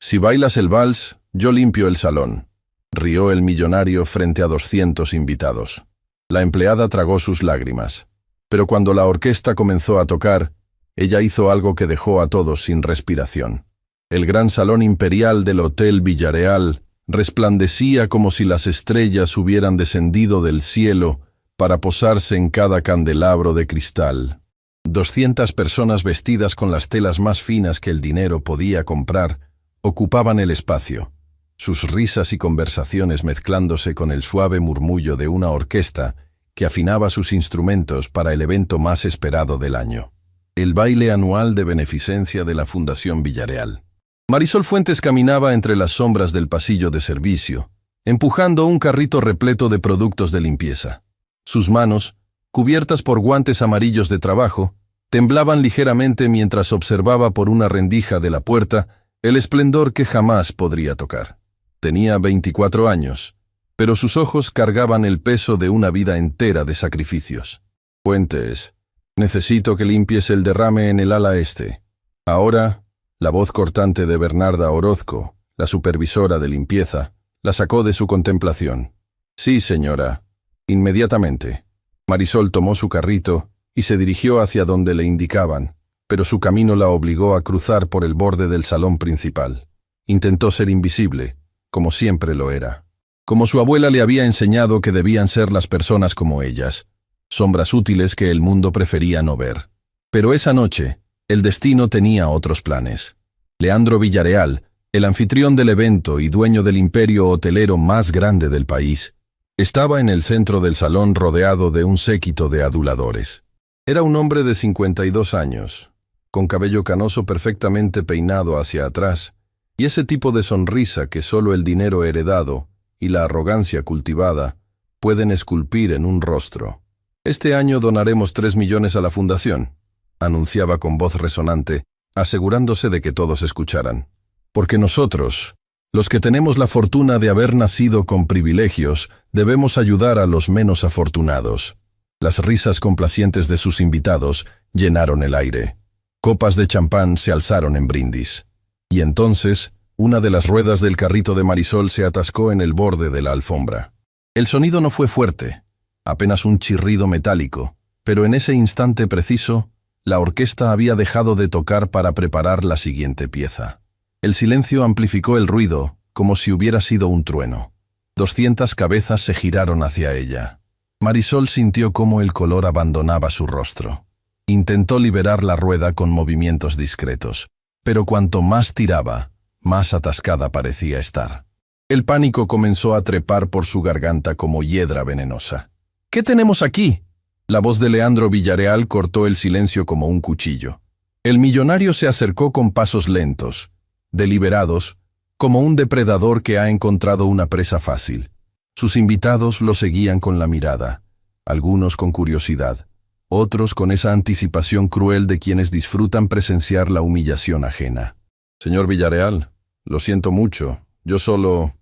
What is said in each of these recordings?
Si bailas el vals, yo limpio el salón, rió el millonario frente a 200 invitados. La empleada tragó sus lágrimas. Pero cuando la orquesta comenzó a tocar, ella hizo algo que dejó a todos sin respiración. El gran salón imperial del Hotel Villareal resplandecía como si las estrellas hubieran descendido del cielo para posarse en cada candelabro de cristal. 200 personas vestidas con las telas más finas que el dinero podía comprar ocupaban el espacio, sus risas y conversaciones mezclándose con el suave murmullo de una orquesta que afinaba sus instrumentos para el evento más esperado del año, el baile anual de beneficencia de la Fundación Villareal. Marisol Fuentes caminaba entre las sombras del pasillo de servicio, empujando un carrito repleto de productos de limpieza. Sus manos, cubiertas por guantes amarillos de trabajo, temblaban ligeramente mientras observaba por una rendija de la puerta el esplendor que jamás podría tocar. Tenía 24 años, pero sus ojos cargaban el peso de una vida entera de sacrificios. Fuentes, necesito que limpies el derrame en el ala este. Ahora, la voz cortante de Bernarda Orozco, la supervisora de limpieza, la sacó de su contemplación. Sí, señora. Inmediatamente. Marisol tomó su carrito y se dirigió hacia donde le indicaban, pero su camino la obligó a cruzar por el borde del salón principal. Intentó ser invisible, como siempre lo era. Como su abuela le había enseñado que debían ser las personas como ellas, sombras útiles que el mundo prefería no ver. Pero esa noche, el destino tenía otros planes. Leandro Villareal, el anfitrión del evento y dueño del imperio hotelero más grande del país, estaba en el centro del salón rodeado de un séquito de aduladores. Era un hombre de 52 años, con cabello canoso perfectamente peinado hacia atrás, y ese tipo de sonrisa que solo el dinero heredado y la arrogancia cultivada pueden esculpir en un rostro. Este año donaremos 3 millones a la fundación, anunciaba con voz resonante, asegurándose de que todos escucharan. Porque nosotros, los que tenemos la fortuna de haber nacido con privilegios, debemos ayudar a los menos afortunados. Las risas complacientes de sus invitados llenaron el aire. Copas de champán se alzaron en brindis. Y entonces, una de las ruedas del carrito de Marisol se atascó en el borde de la alfombra. El sonido no fue fuerte, apenas un chirrido metálico, pero en ese instante preciso, la orquesta había dejado de tocar para preparar la siguiente pieza. El silencio amplificó el ruido, como si hubiera sido un trueno. 200 cabezas se giraron hacia ella. Marisol sintió cómo el color abandonaba su rostro. Intentó liberar la rueda con movimientos discretos, pero cuanto más tiraba, más atascada parecía estar. El pánico comenzó a trepar por su garganta como hiedra venenosa. ¿Qué tenemos aquí? La voz de Leandro Villareal cortó el silencio como un cuchillo. El millonario se acercó con pasos lentos, deliberados, como un depredador que ha encontrado una presa fácil. Sus invitados lo seguían con la mirada, algunos con curiosidad, otros con esa anticipación cruel de quienes disfrutan presenciar la humillación ajena. Señor Villareal, lo siento mucho, yo solo...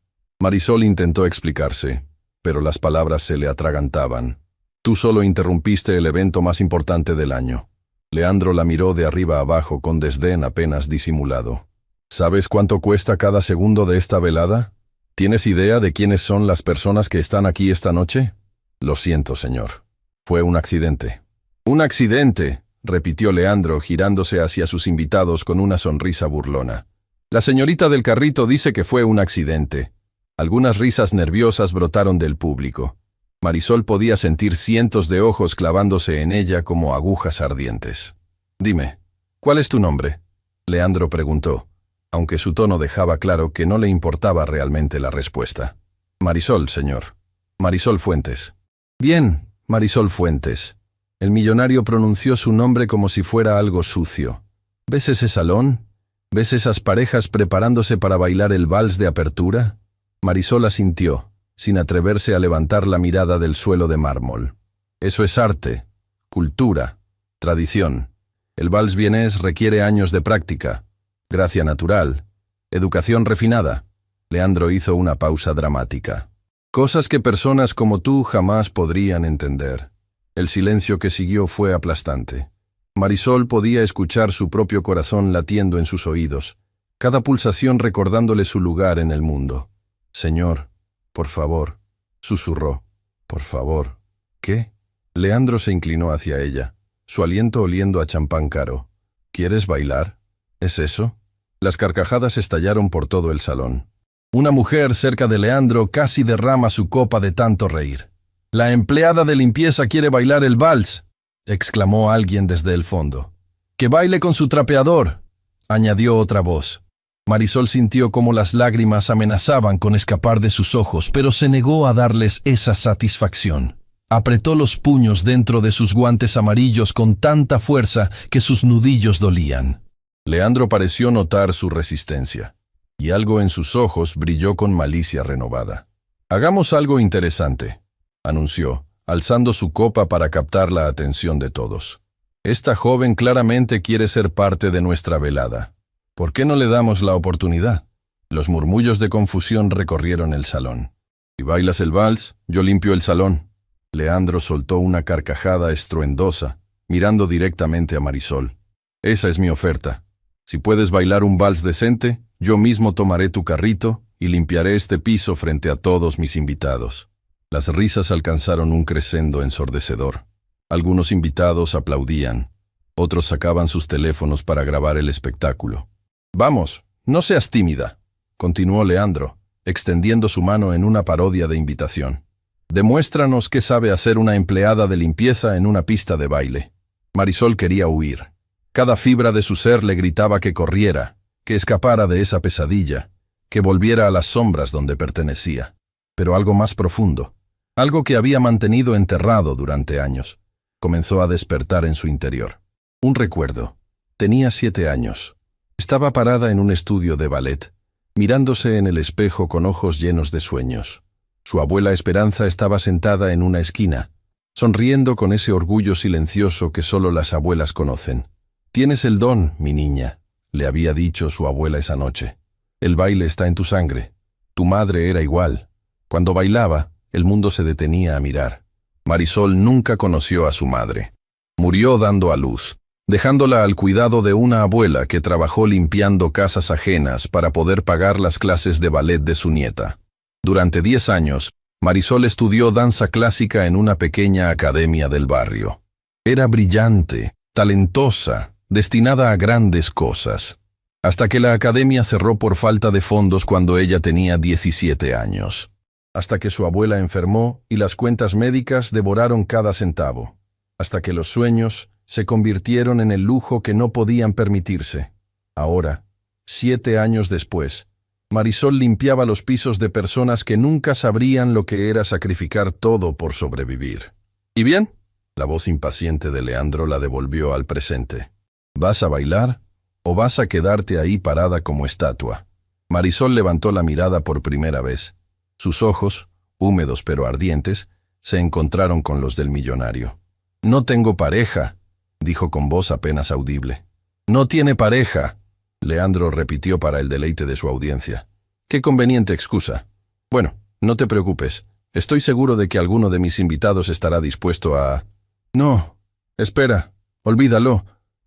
Marisol intentó explicarse, pero las palabras se le atragantaban. Tú solo interrumpiste el evento más importante del año. Leandro la miró de arriba abajo con desdén apenas disimulado. ¿Sabes cuánto cuesta cada segundo de esta velada? ¿Tienes idea de quiénes son las personas que están aquí esta noche? Lo siento, señor. Fue un accidente. ¡Un accidente!, repitió Leandro, girándose hacia sus invitados con una sonrisa burlona. La señorita del carrito dice que fue un accidente. Algunas risas nerviosas brotaron del público. Marisol podía sentir cientos de ojos clavándose en ella como agujas ardientes. Dime, ¿cuál es tu nombre? Leandro preguntó, aunque su tono dejaba claro que no le importaba realmente la respuesta. Marisol, señor. Marisol Fuentes. Bien, Marisol Fuentes. El millonario pronunció su nombre como si fuera algo sucio. ¿Ves ese salón? ¿Ves esas parejas preparándose para bailar el vals de apertura? Marisol asintió, sin atreverse a levantar la mirada del suelo de mármol. Eso es arte, cultura, tradición. El vals vienés requiere años de práctica, gracia natural, educación refinada. Leandro hizo una pausa dramática. Cosas que personas como tú jamás podrían entender. El silencio que siguió fue aplastante. Marisol podía escuchar su propio corazón latiendo en sus oídos, cada pulsación recordándole su lugar en el mundo. «Señor, por favor», susurró. «Por favor». «¿Qué?» Leandro se inclinó hacia ella, su aliento oliendo a champán caro. «¿Quieres bailar? ¿Es eso?» Las carcajadas estallaron por todo el salón. Una mujer cerca de Leandro casi derrama su copa de tanto reír. «La empleada de limpieza quiere bailar el vals», exclamó alguien desde el fondo. «Que baile con su trapeador», añadió otra voz. Marisol sintió cómo las lágrimas amenazaban con escapar de sus ojos, pero se negó a darles esa satisfacción. Apretó los puños dentro de sus guantes amarillos con tanta fuerza que sus nudillos dolían. Leandro pareció notar su resistencia, y algo en sus ojos brilló con malicia renovada. «Hagamos algo interesante», anunció, alzando su copa para captar la atención de todos. «Esta joven claramente quiere ser parte de nuestra velada. ¿Por qué no le damos la oportunidad?» Los murmullos de confusión recorrieron el salón. «Si bailas el vals, yo limpio el salón». Leandro soltó una carcajada estruendosa, mirando directamente a Marisol. «Esa es mi oferta. Si puedes bailar un vals decente, yo mismo tomaré tu carrito y limpiaré este piso frente a todos mis invitados». Las risas alcanzaron un crescendo ensordecedor. Algunos invitados aplaudían, otros sacaban sus teléfonos para grabar el espectáculo. «Vamos, no seas tímida», continuó Leandro, extendiendo su mano en una parodia de invitación. «Demuéstranos qué sabe hacer una empleada de limpieza en una pista de baile». Marisol quería huir. Cada fibra de su ser le gritaba que corriera, que escapara de esa pesadilla, que volviera a las sombras donde pertenecía. Pero algo más profundo, algo que había mantenido enterrado durante años, comenzó a despertar en su interior. Un recuerdo. Tenía 7 años. Estaba parada en un estudio de ballet, mirándose en el espejo con ojos llenos de sueños. Su abuela Esperanza estaba sentada en una esquina, sonriendo con ese orgullo silencioso que solo las abuelas conocen. «Tienes el don, mi niña», le había dicho su abuela esa noche. «El baile está en tu sangre. Tu madre era igual. Cuando bailaba, el mundo se detenía a mirar». Marisol nunca conoció a su madre. Murió dando a luz, dejándola al cuidado de una abuela que trabajó limpiando casas ajenas para poder pagar las clases de ballet de su nieta. Durante 10 años, Marisol estudió danza clásica en una pequeña academia del barrio. Era brillante, talentosa, destinada a grandes cosas, hasta que la academia cerró por falta de fondos cuando ella tenía 17 años. Hasta que su abuela enfermó y las cuentas médicas devoraron cada centavo. Hasta que los sueños se convirtieron en el lujo que no podían permitirse. Ahora, 7 años después, Marisol limpiaba los pisos de personas que nunca sabrían lo que era sacrificar todo por sobrevivir. ¿Y bien? La voz impaciente de Leandro la devolvió al presente. ¿Vas a bailar o vas a quedarte ahí parada como estatua? Marisol levantó la mirada por primera vez. Sus ojos, húmedos pero ardientes, se encontraron con los del millonario. «No tengo pareja», dijo con voz apenas audible. «No tiene pareja», Leandro repitió para el deleite de su audiencia. «Qué conveniente excusa. Bueno, no te preocupes. Estoy seguro de que alguno de mis invitados estará dispuesto a...» «No, espera, olvídalo.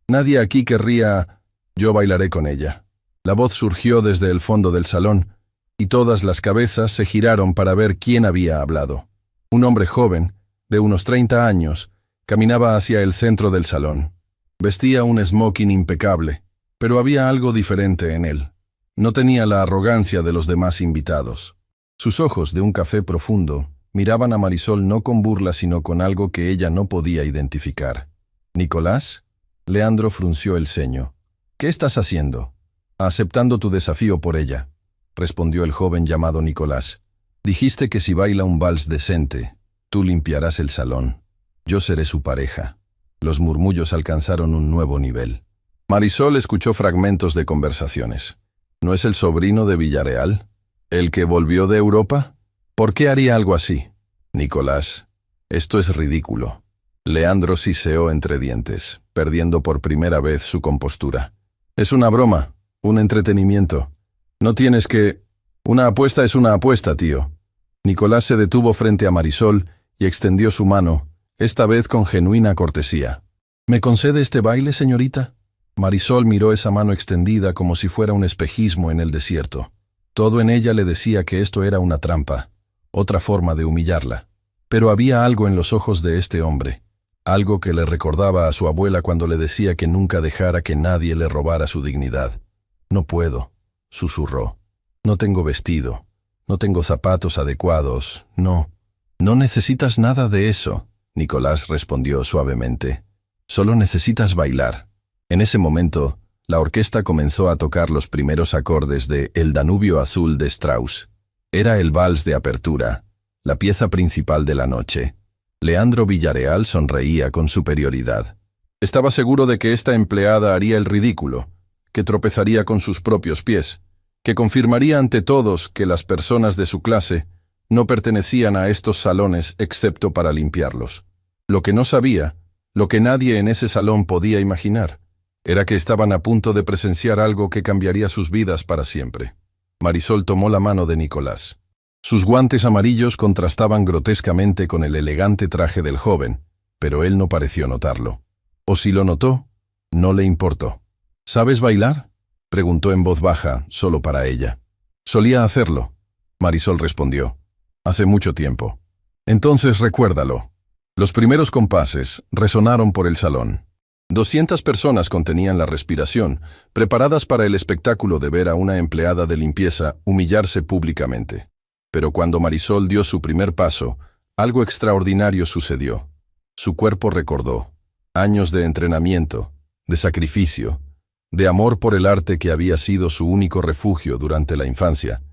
Nadie aquí querría... Yo bailaré con ella». La voz surgió desde el fondo del salón, y todas las cabezas se giraron para ver quién había hablado. Un hombre joven, de unos 30 años, caminaba hacia el centro del salón. Vestía un smoking impecable, pero había algo diferente en él. No tenía la arrogancia de los demás invitados. Sus ojos, de un café profundo, miraban a Marisol no con burla sino con algo que ella no podía identificar. «¿Nicolás?» Leandro frunció el ceño. «¿Qué estás haciendo?» «Aceptando tu desafío por ella», respondió el joven llamado Nicolás. «Dijiste que si baila un vals decente, tú limpiarás el salón. Yo seré su pareja». Los murmullos alcanzaron un nuevo nivel. Marisol escuchó fragmentos de conversaciones. «¿No es el sobrino de Villarreal? ¿El que volvió de Europa? ¿Por qué haría algo así?» «Nicolás, esto es ridículo». Leandro siseó entre dientes, perdiendo por primera vez su compostura. «Es una broma, un entretenimiento. No tienes que... Una apuesta es una apuesta, tío». Nicolás se detuvo frente a Marisol y extendió su mano, esta vez con genuina cortesía. «¿Me concede este baile, señorita?» Marisol miró esa mano extendida como si fuera un espejismo en el desierto. Todo en ella le decía que esto era una trampa, otra forma de humillarla. Pero había algo en los ojos de este hombre, algo que le recordaba a su abuela cuando le decía que nunca dejara que nadie le robara su dignidad. «No puedo», susurró. «No tengo vestido, no tengo zapatos adecuados, no». «No necesitas nada de eso», Nicolás respondió suavemente. «Solo necesitas bailar». En ese momento, la orquesta comenzó a tocar los primeros acordes de El Danubio Azul de Strauss. Era el vals de apertura, la pieza principal de la noche. Leandro Villareal sonreía con superioridad. Estaba seguro de que esta empleada haría el ridículo, que tropezaría con sus propios pies, que confirmaría ante todos que las personas de su clase no pertenecían a estos salones excepto para limpiarlos. Lo que no sabía, lo que nadie en ese salón podía imaginar, era que estaban a punto de presenciar algo que cambiaría sus vidas para siempre. Marisol tomó la mano de Nicolás. Sus guantes amarillos contrastaban grotescamente con el elegante traje del joven, pero él no pareció notarlo. O si lo notó, no le importó. «¿Sabes bailar?», preguntó en voz baja, solo para ella. «Solía hacerlo», Marisol respondió. «Hace mucho tiempo». «Entonces recuérdalo». Los primeros compases resonaron por el salón. 200 personas contenían la respiración, preparadas para el espectáculo de ver a una empleada de limpieza humillarse públicamente. Pero cuando Marisol dio su primer paso, algo extraordinario sucedió. Su cuerpo recordó años de entrenamiento, de sacrificio, de amor por el arte que había sido su único refugio durante la infancia.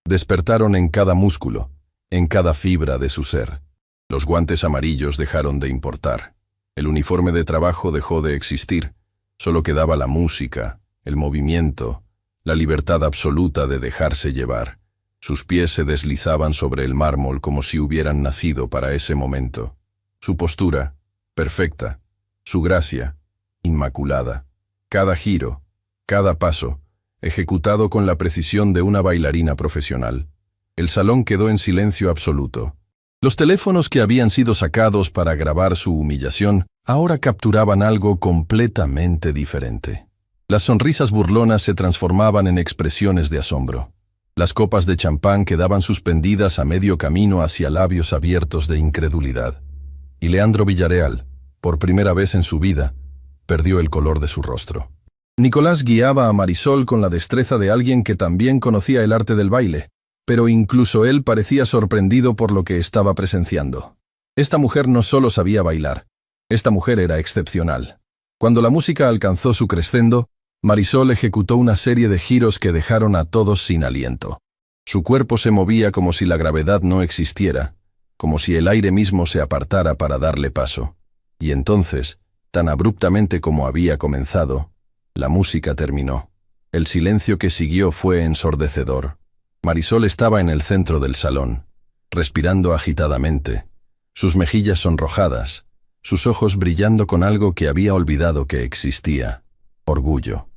Despertaron en cada músculo, en cada fibra de su ser. Los guantes amarillos dejaron de importar. El uniforme de trabajo dejó de existir. Solo quedaba la música, el movimiento, la libertad absoluta de dejarse llevar. Sus pies se deslizaban sobre el mármol como si hubieran nacido para ese momento. Su postura, perfecta. Su gracia, inmaculada. Cada giro, cada paso, ejecutado con la precisión de una bailarina profesional. El salón quedó en silencio absoluto. Los teléfonos que habían sido sacados para grabar su humillación ahora capturaban algo completamente diferente. Las sonrisas burlonas se transformaban en expresiones de asombro. Las copas de champán quedaban suspendidas a medio camino hacia labios abiertos de incredulidad. Y Leandro Villareal, por primera vez en su vida, perdió el color de su rostro. Nicolás guiaba a Marisol con la destreza de alguien que también conocía el arte del baile, pero incluso él parecía sorprendido por lo que estaba presenciando. Esta mujer no solo sabía bailar, esta mujer era excepcional. Cuando la música alcanzó su crescendo, Marisol ejecutó una serie de giros que dejaron a todos sin aliento. Su cuerpo se movía como si la gravedad no existiera, como si el aire mismo se apartara para darle paso. Y entonces, tan abruptamente como había comenzado, la música terminó. El silencio que siguió fue ensordecedor. Marisol estaba en el centro del salón, respirando agitadamente, sus mejillas sonrojadas, sus ojos brillando con algo que había olvidado que existía: orgullo.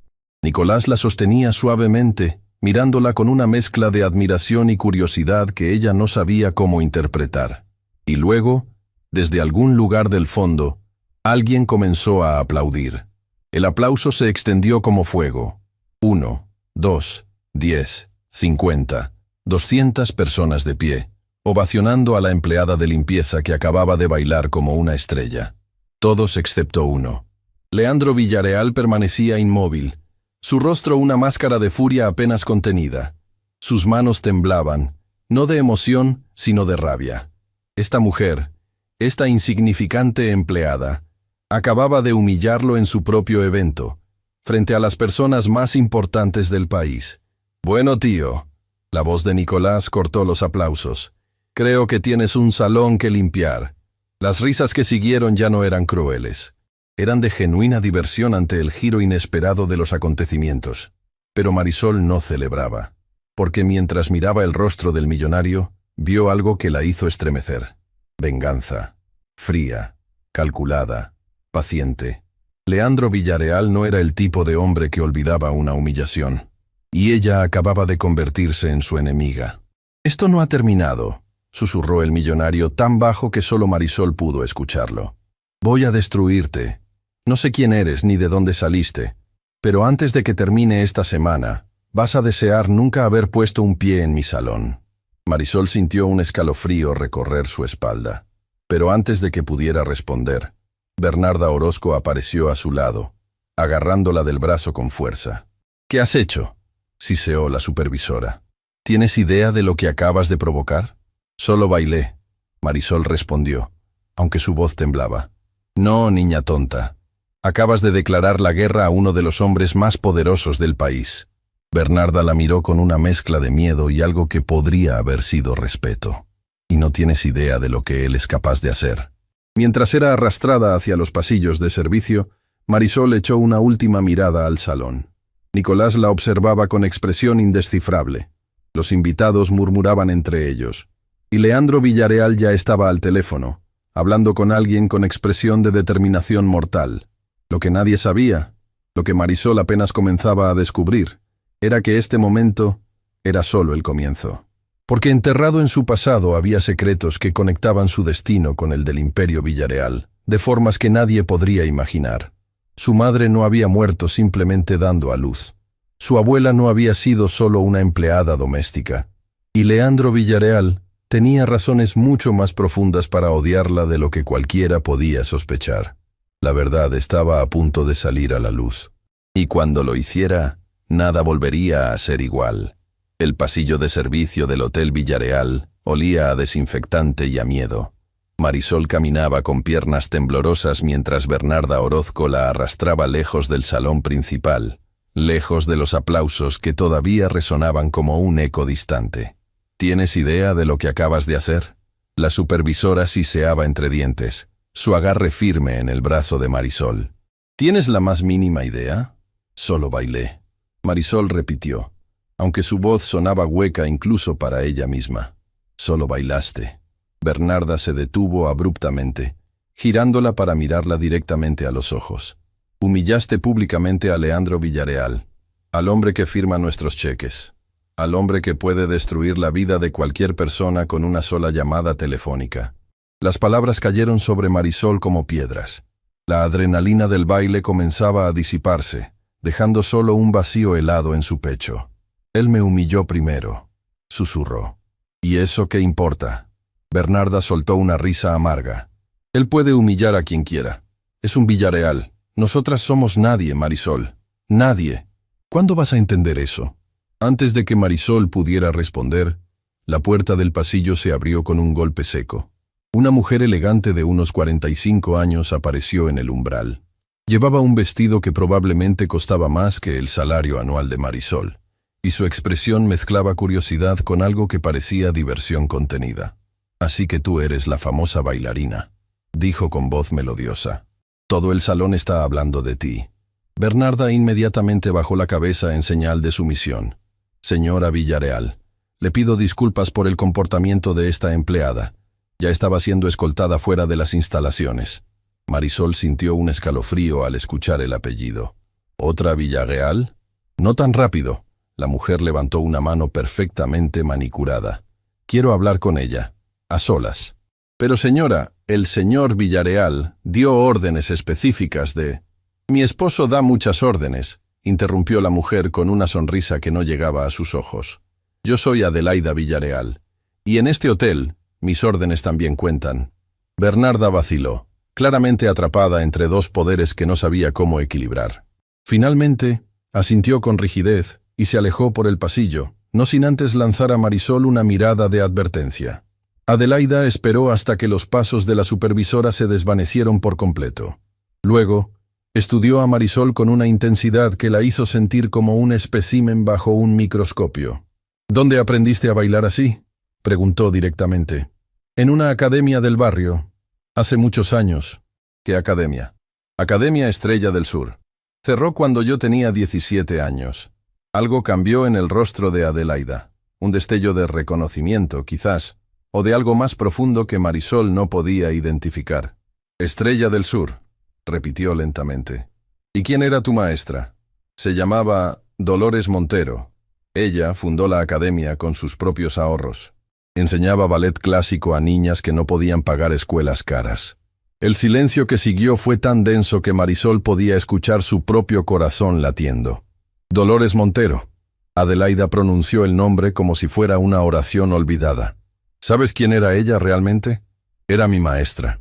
Nicolás la sostenía suavemente, mirándola con una mezcla de admiración y curiosidad que ella no sabía cómo interpretar. Y luego, desde algún lugar del fondo, alguien comenzó a aplaudir. El aplauso se extendió como fuego. 1, 2, 10, 50, 200 personas de pie, ovacionando a la empleada de limpieza que acababa de bailar como una estrella. Todos excepto uno. Leandro Villareal permanecía inmóvil, su rostro una máscara de furia apenas contenida. Sus manos temblaban, no de emoción, sino de rabia. Esta mujer, esta insignificante empleada, acababa de humillarlo en su propio evento, frente a las personas más importantes del país. «Bueno, tío», la voz de Nicolás cortó los aplausos. «Creo que tienes un salón que limpiar». Las risas que siguieron ya no eran crueles. Eran de genuina diversión ante el giro inesperado de los acontecimientos. Pero Marisol no celebraba, porque mientras miraba el rostro del millonario, vio algo que la hizo estremecer. Venganza. Fría, calculada, paciente. Leandro Villareal no era el tipo de hombre que olvidaba una humillación, y ella acababa de convertirse en su enemiga. «Esto no ha terminado», susurró el millonario tan bajo que solo Marisol pudo escucharlo. «Voy a destruirte. No sé quién eres ni de dónde saliste, Pero antes de que termine esta semana, vas a desear nunca haber puesto un pie en mi salón. Marisol sintió un escalofrío recorrer su espalda. Pero antes de que pudiera responder, Bernarda Orozco apareció a su lado, agarrándola del brazo con fuerza. «¿Qué has hecho?», siseó la supervisora. «¿Tienes idea de lo que acabas de provocar?». «Solo bailé», Marisol respondió, aunque su voz temblaba. «No, niña tonta. Acabas de declarar la guerra a uno de los hombres más poderosos del país». Bernarda la miró con una mezcla de miedo y algo que podría haber sido respeto. «Y no tienes idea de lo que él es capaz de hacer». Mientras era arrastrada hacia los pasillos de servicio, Marisol echó una última mirada al salón. Nicolás la observaba con expresión indescifrable. Los invitados murmuraban entre ellos. Y Leandro Villareal ya estaba al teléfono, hablando con alguien con expresión de determinación mortal. Lo que nadie sabía, lo que Marisol apenas comenzaba a descubrir, era que este momento era solo el comienzo. Porque enterrado en su pasado había secretos que conectaban su destino con el del Imperio Villareal, de formas que nadie podría imaginar. Su madre no había muerto simplemente dando a luz. Su abuela no había sido solo una empleada doméstica. Y Leandro Villareal tenía razones mucho más profundas para odiarla de lo que cualquiera podía sospechar. La verdad estaba a punto de salir a la luz. Y cuando lo hiciera, nada volvería a ser igual. El pasillo de servicio del Hotel Villareal olía a desinfectante y a miedo. Marisol caminaba con piernas temblorosas mientras Bernarda Orozco la arrastraba lejos del salón principal, lejos de los aplausos que todavía resonaban como un eco distante. ¿Tienes idea de lo que acabas de hacer? La supervisora siseaba entre dientes, su agarre firme en el brazo de Marisol. ¿Tienes la más mínima idea? Solo bailé. Marisol repitió, aunque su voz sonaba hueca incluso para ella misma. Solo bailaste. Bernarda se detuvo abruptamente, girándola para mirarla directamente a los ojos. Humillaste públicamente a Leandro Villareal, al hombre que firma nuestros cheques, al hombre que puede destruir la vida de cualquier persona con una sola llamada telefónica. Las palabras cayeron sobre Marisol como piedras. La adrenalina del baile comenzaba a disiparse, dejando solo un vacío helado en su pecho. «Él me humilló primero», susurró. «¿Y eso qué importa?». Bernarda soltó una risa amarga. «Él puede humillar a quien quiera. Es un Villareal. Nosotras somos nadie, Marisol. Nadie. ¿Cuándo vas a entender eso?». Antes de que Marisol pudiera responder, la puerta del pasillo se abrió con un golpe seco. Una mujer elegante de unos 45 años apareció en el umbral. Llevaba un vestido que probablemente costaba más que el salario anual de Marisol, y su expresión mezclaba curiosidad con algo que parecía diversión contenida. «Así que tú eres la famosa bailarina», dijo con voz melodiosa. «Todo el salón está hablando de ti». Bernarda inmediatamente bajó la cabeza en señal de sumisión. «Señora Villareal, le pido disculpas por el comportamiento de esta empleada. Ya estaba siendo escoltada fuera de las instalaciones». Marisol sintió un escalofrío al escuchar el apellido. «¿Otra Villareal?». «No tan rápido». La mujer levantó una mano perfectamente manicurada. «Quiero hablar con ella. A solas». «Pero señora, el señor Villareal dio órdenes específicas de...». «Mi esposo da muchas órdenes», interrumpió la mujer con una sonrisa que no llegaba a sus ojos. «Yo soy Adelaida Villareal. Y en este hotel, mis órdenes también cuentan». Bernarda vaciló, claramente atrapada entre dos poderes que no sabía cómo equilibrar. Finalmente, asintió con rigidez y se alejó por el pasillo, no sin antes lanzar a Marisol una mirada de advertencia. Adelaida esperó hasta que los pasos de la supervisora se desvanecieron por completo. Luego, estudió a Marisol con una intensidad que la hizo sentir como un espécimen bajo un microscopio. «¿Dónde aprendiste a bailar así?», preguntó directamente. «En una academia del barrio. Hace muchos años». «¿Qué academia?». «Academia Estrella del Sur. Cerró cuando yo tenía 17 años». Algo cambió en el rostro de Adelaida. Un destello de reconocimiento, quizás, o de algo más profundo que Marisol no podía identificar. «Estrella del Sur», repitió lentamente. «¿Y quién era tu maestra?». «Se llamaba Dolores Montero. Ella fundó la academia con sus propios ahorros. Enseñaba ballet clásico a niñas que no podían pagar escuelas caras». El silencio que siguió fue tan denso que Marisol podía escuchar su propio corazón latiendo. Dolores Montero. Adelaida pronunció el nombre como si fuera una oración olvidada. ¿Sabes quién era ella realmente? Era mi maestra.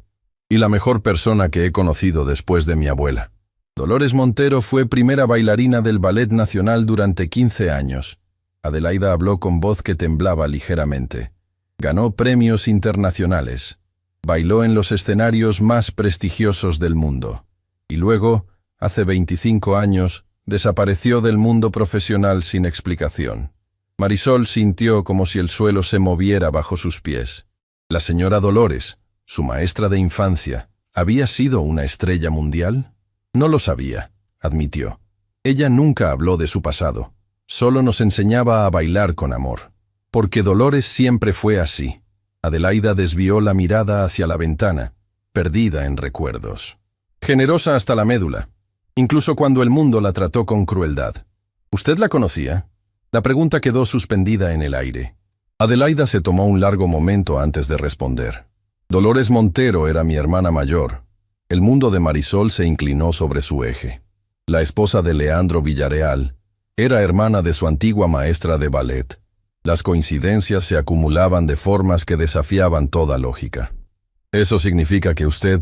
Y la mejor persona que he conocido después de mi abuela. Dolores Montero fue primera bailarina del Ballet Nacional durante 15 años. Adelaida habló con voz que temblaba ligeramente. Ganó premios internacionales. Bailó en los escenarios más prestigiosos del mundo. Y luego, hace 25 años, desapareció del mundo profesional sin explicación. Marisol sintió como si el suelo se moviera bajo sus pies. La señora Dolores, su maestra de infancia, ¿había sido una estrella mundial? No lo sabía, admitió. Ella nunca habló de su pasado. Solo nos enseñaba a bailar con amor. Porque Dolores siempre fue así. Adelaida desvió la mirada hacia la ventana, perdida en recuerdos. Generosa hasta la médula, incluso cuando el mundo la trató con crueldad. ¿Usted la conocía? La pregunta quedó suspendida en el aire. Adelaida se tomó un largo momento antes de responder. Dolores Montero era mi hermana mayor. El mundo de Marisol se inclinó sobre su eje. La esposa de Leandro Villarreal era hermana de su antigua maestra de ballet. Las coincidencias se acumulaban de formas que desafiaban toda lógica. Eso significa que usted...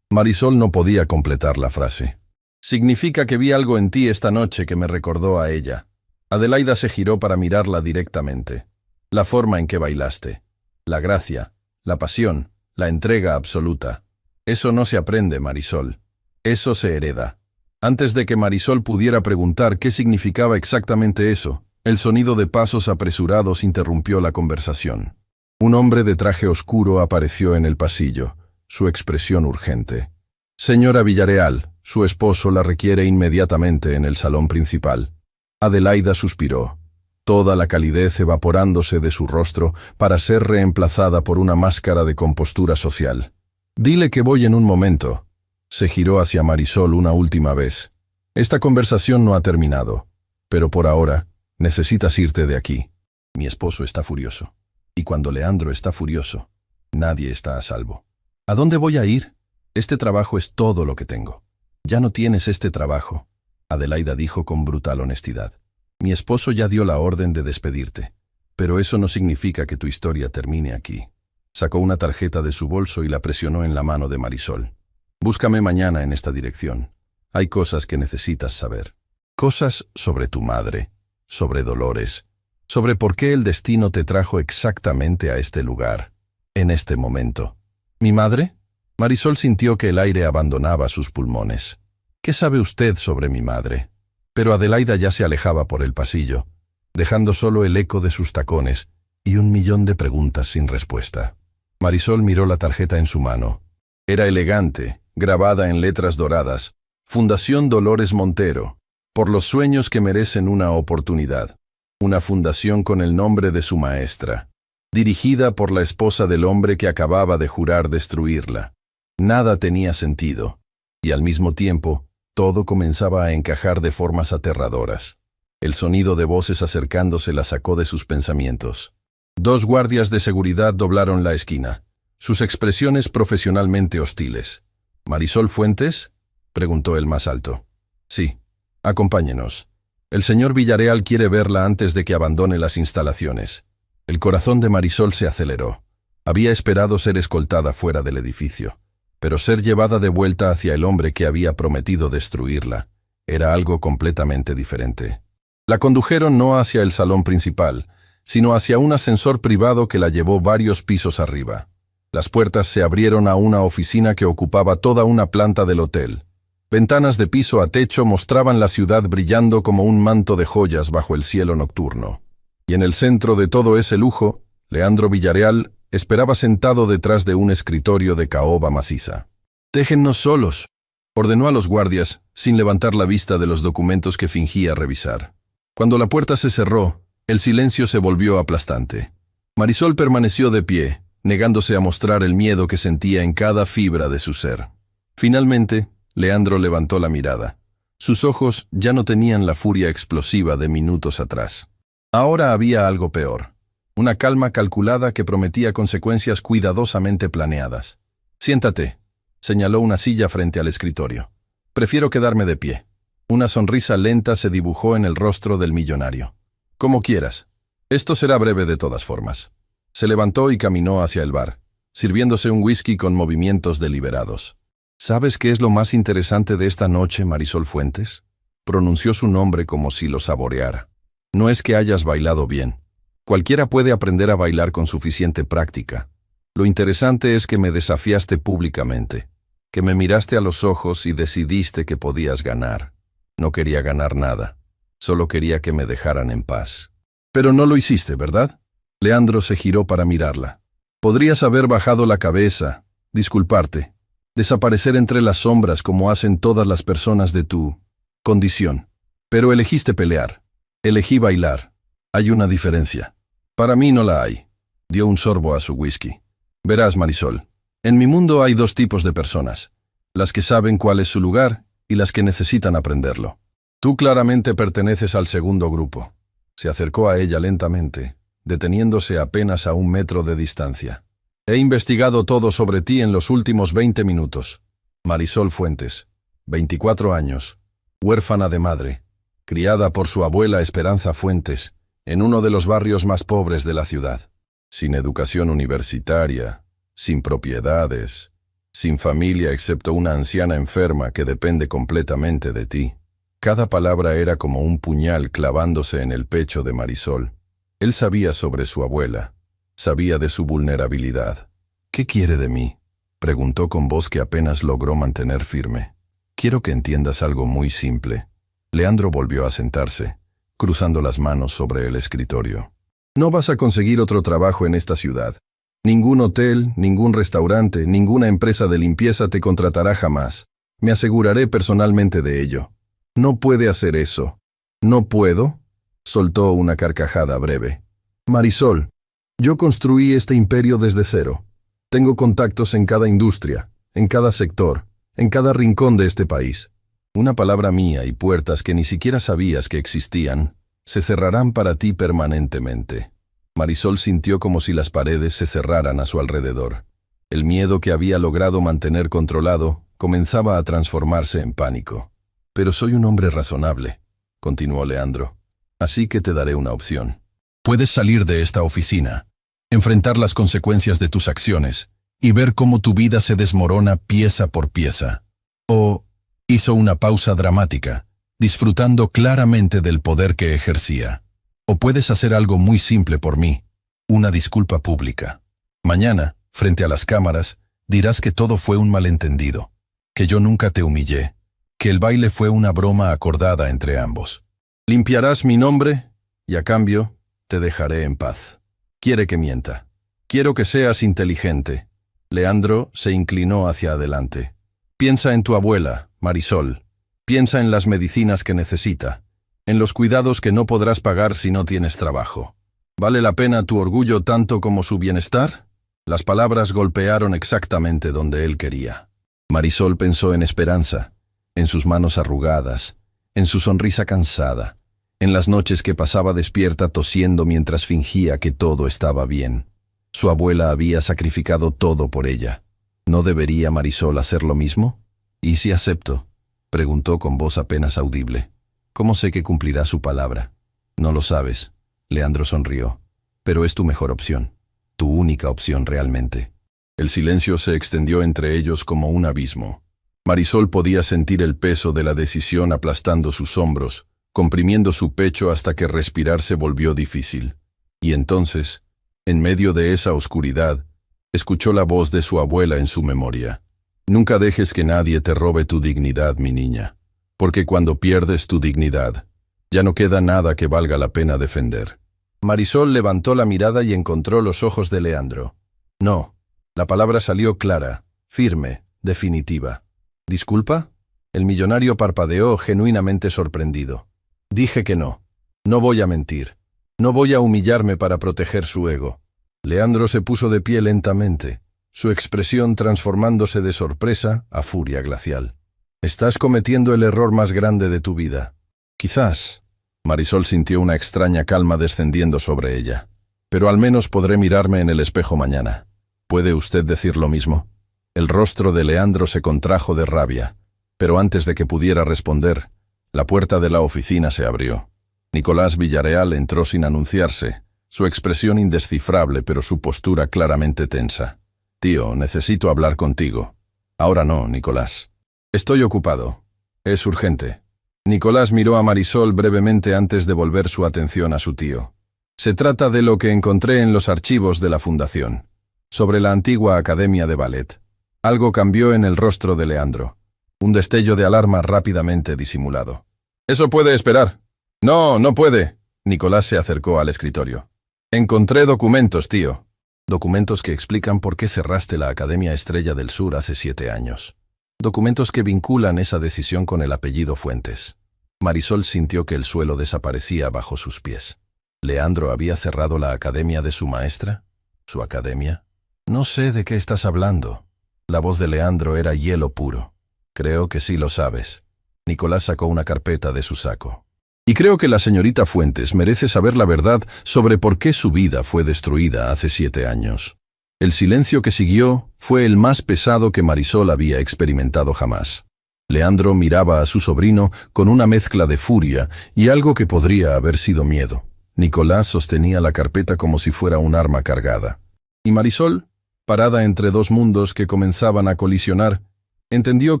Marisol no podía completar la frase. Significa que vi algo en ti esta noche que me recordó a ella. Adelaida se giró para mirarla directamente. La forma en que bailaste. La gracia, la pasión, la entrega absoluta. Eso no se aprende, Marisol. Eso se hereda. Antes de que Marisol pudiera preguntar qué significaba exactamente eso, el sonido de pasos apresurados interrumpió la conversación. Un hombre de traje oscuro apareció en el pasillo, su expresión urgente. Señora Villarreal, su esposo la requiere inmediatamente en el salón principal. Adelaida suspiró, toda la calidez evaporándose de su rostro para ser reemplazada por una máscara de compostura social. Dile que voy en un momento. Se giró hacia Marisol una última vez. Esta conversación no ha terminado, pero por ahora... necesitas irte de aquí. Mi esposo está furioso. Y cuando Leandro está furioso, nadie está a salvo. ¿A dónde voy a ir? Este trabajo es todo lo que tengo. Ya no tienes este trabajo, Adelaida dijo con brutal honestidad. Mi esposo ya dio la orden de despedirte. Pero eso no significa que tu historia termine aquí. Sacó una tarjeta de su bolso y la presionó en la mano de Marisol. Búscame mañana en esta dirección. Hay cosas que necesitas saber. Cosas sobre tu madre. Sobre Dolores, sobre por qué el destino te trajo exactamente a este lugar, en este momento. ¿Mi madre? Marisol sintió que el aire abandonaba sus pulmones. ¿Qué sabe usted sobre mi madre? Pero Adelaida ya se alejaba por el pasillo, dejando solo el eco de sus tacones y 1.000.000 de preguntas sin respuesta. Marisol miró la tarjeta en su mano. Era elegante, grabada en letras doradas. Fundación Dolores Montero. Por los sueños que merecen una oportunidad. Una fundación con el nombre de su maestra. Dirigida por la esposa del hombre que acababa de jurar destruirla. Nada tenía sentido. Y al mismo tiempo, todo comenzaba a encajar de formas aterradoras. El sonido de voces acercándose la sacó de sus pensamientos. 2 guardias de seguridad doblaron la esquina. Sus expresiones profesionalmente hostiles. ¿Marisol Fuentes? Preguntó el más alto. Sí. Acompáñenos. El señor Villarreal quiere verla antes de que abandone las instalaciones. El corazón de Marisol se aceleró. Había esperado ser escoltada fuera del edificio, pero ser llevada de vuelta hacia el hombre que había prometido destruirla era algo completamente diferente. La condujeron no hacia el salón principal, sino hacia un ascensor privado que la llevó varios pisos arriba. Las puertas se abrieron a una oficina que ocupaba toda una planta del hotel. Ventanas de piso a techo mostraban la ciudad brillando como un manto de joyas bajo el cielo nocturno. Y en el centro de todo ese lujo, Leandro Villarreal esperaba sentado detrás de un escritorio de caoba maciza. «Déjennos solos», ordenó a los guardias, sin levantar la vista de los documentos que fingía revisar. Cuando la puerta se cerró, el silencio se volvió aplastante. Marisol permaneció de pie, negándose a mostrar el miedo que sentía en cada fibra de su ser. Finalmente, Leandro levantó la mirada. Sus ojos ya no tenían la furia explosiva de minutos atrás. Ahora había algo peor. Una calma calculada que prometía consecuencias cuidadosamente planeadas. «Siéntate», Señaló una silla frente al escritorio. Prefiero quedarme de pie. Una sonrisa lenta se dibujó en el rostro del millonario. Como quieras. Esto será breve de todas formas. Se levantó y caminó hacia el bar, sirviéndose un whisky con movimientos deliberados. ¿Sabes qué es lo más interesante de esta noche, Marisol Fuentes? Pronunció su nombre como si lo saboreara. No es que hayas bailado bien. Cualquiera puede aprender a bailar con suficiente práctica. Lo interesante es que me desafiaste públicamente, que me miraste a los ojos y decidiste que podías ganar. No quería ganar nada, solo quería que me dejaran en paz. Pero no lo hiciste, ¿verdad? Leandro se giró para mirarla. Podrías haber bajado la cabeza, disculparte, desaparecer entre las sombras como hacen todas las personas de tu condición. Pero elegiste pelear. Elegí bailar. Hay una diferencia. Para mí no la hay. Dio un sorbo a su whisky. Verás, Marisol, en mi mundo hay dos tipos de personas. Las que saben cuál es su lugar y las que necesitan aprenderlo. Tú claramente perteneces al segundo grupo. Se acercó a ella lentamente, deteniéndose apenas a 1 metro de distancia. He investigado todo sobre ti en los últimos 20 minutos. Marisol Fuentes, 24 años, huérfana de madre, criada por su abuela Esperanza Fuentes, en uno de los barrios más pobres de la ciudad. Sin educación universitaria, sin propiedades, sin familia excepto una anciana enferma que depende completamente de ti. Cada palabra era como un puñal clavándose en el pecho de Marisol. Él sabía sobre su abuela, sabía de su vulnerabilidad. ¿Qué quiere de mí?, preguntó con voz que apenas logró mantener firme. Quiero que entiendas algo muy simple. Leandro volvió a sentarse, cruzando las manos sobre el escritorio. No vas a conseguir otro trabajo en esta ciudad. Ningún hotel, ningún restaurante, ninguna empresa de limpieza te contratará jamás. Me aseguraré personalmente de ello. No puede hacer eso. ¿No puedo?, soltó una carcajada breve. Marisol, yo construí este imperio desde cero. Tengo contactos en cada industria, en cada sector, en cada rincón de este país. Una palabra mía y puertas que ni siquiera sabías que existían se cerrarán para ti permanentemente. Marisol sintió como si las paredes se cerraran a su alrededor. El miedo que había logrado mantener controlado comenzaba a transformarse en pánico. Pero soy un hombre razonable, continuó Leandro. Así que te daré una opción. Puedes salir de esta oficina, enfrentar las consecuencias de tus acciones y ver cómo tu vida se desmorona pieza por pieza. O hizo una pausa dramática, disfrutando claramente del poder que ejercía. O puedes hacer algo muy simple por mí, una disculpa pública. Mañana, frente a las cámaras, dirás que todo fue un malentendido, que yo nunca te humillé, que el baile fue una broma acordada entre ambos. Limpiarás mi nombre y a cambio te dejaré en paz. Quiere que mienta. Quiero que seas inteligente. Leandro se inclinó hacia adelante. Piensa en tu abuela, Marisol. Piensa en las medicinas que necesita, en los cuidados que no podrás pagar si no tienes trabajo. ¿Vale la pena tu orgullo tanto como su bienestar? Las palabras golpearon exactamente donde él quería. Marisol pensó en Esperanza, en sus manos arrugadas, en su sonrisa cansada, en las noches que pasaba despierta tosiendo mientras fingía que todo estaba bien. Su abuela había sacrificado todo por ella. ¿No debería Marisol hacer lo mismo? ¿Y si acepto?, preguntó con voz apenas audible. ¿Cómo sé que cumplirá su palabra? No lo sabes. Leandro sonrió. Pero es tu mejor opción. Tu única opción realmente. El silencio se extendió entre ellos como un abismo. Marisol podía sentir el peso de la decisión aplastando sus hombros, comprimiendo su pecho hasta que respirar se volvió difícil. Y entonces, en medio de esa oscuridad, escuchó la voz de su abuela en su memoria. Nunca dejes que nadie te robe tu dignidad, mi niña, porque cuando pierdes tu dignidad, ya no queda nada que valga la pena defender. Marisol levantó la mirada y encontró los ojos de Leandro. No, la palabra salió clara, firme, definitiva. ¿Disculpa? El millonario parpadeó genuinamente sorprendido. Dije que no. No voy a mentir. No voy a humillarme para proteger su ego. Leandro se puso de pie lentamente, su expresión transformándose de sorpresa a furia glacial. Estás cometiendo el error más grande de tu vida. Quizás. Marisol sintió una extraña calma descendiendo sobre ella. Pero al menos podré mirarme en el espejo mañana. ¿Puede usted decir lo mismo? El rostro de Leandro se contrajo de rabia, pero antes de que pudiera responder, la puerta de la oficina se abrió. Nicolás Villarreal entró sin anunciarse, su expresión indescifrable pero su postura claramente tensa. «Tío, necesito hablar contigo». «Ahora no, Nicolás. Estoy ocupado. Es urgente». Nicolás miró a Marisol brevemente antes de volver su atención a su tío. «Se trata de lo que encontré en los archivos de la Fundación, sobre la antigua Academia de Ballet». Algo cambió en el rostro de Leandro. Un destello de alarma rápidamente disimulado. «Eso puede esperar». «No, no puede». Nicolás se acercó al escritorio. «Encontré documentos, tío». Documentos que explican por qué cerraste la Academia Estrella del Sur hace 7 años. Documentos que vinculan esa decisión con el apellido Fuentes. Marisol sintió que el suelo desaparecía bajo sus pies. ¿Leandro había cerrado la academia de su maestra? ¿Su academia? «No sé de qué estás hablando». La voz de Leandro era hielo puro. «Creo que sí lo sabes». Nicolás sacó una carpeta de su saco. «Y creo que la señorita Fuentes merece saber la verdad sobre por qué su vida fue destruida hace 7 años». El silencio que siguió fue el más pesado que Marisol había experimentado jamás. Leandro miraba a su sobrino con una mezcla de furia y algo que podría haber sido miedo. Nicolás sostenía la carpeta como si fuera un arma cargada. Y Marisol, parada entre dos mundos que comenzaban a colisionar, entendió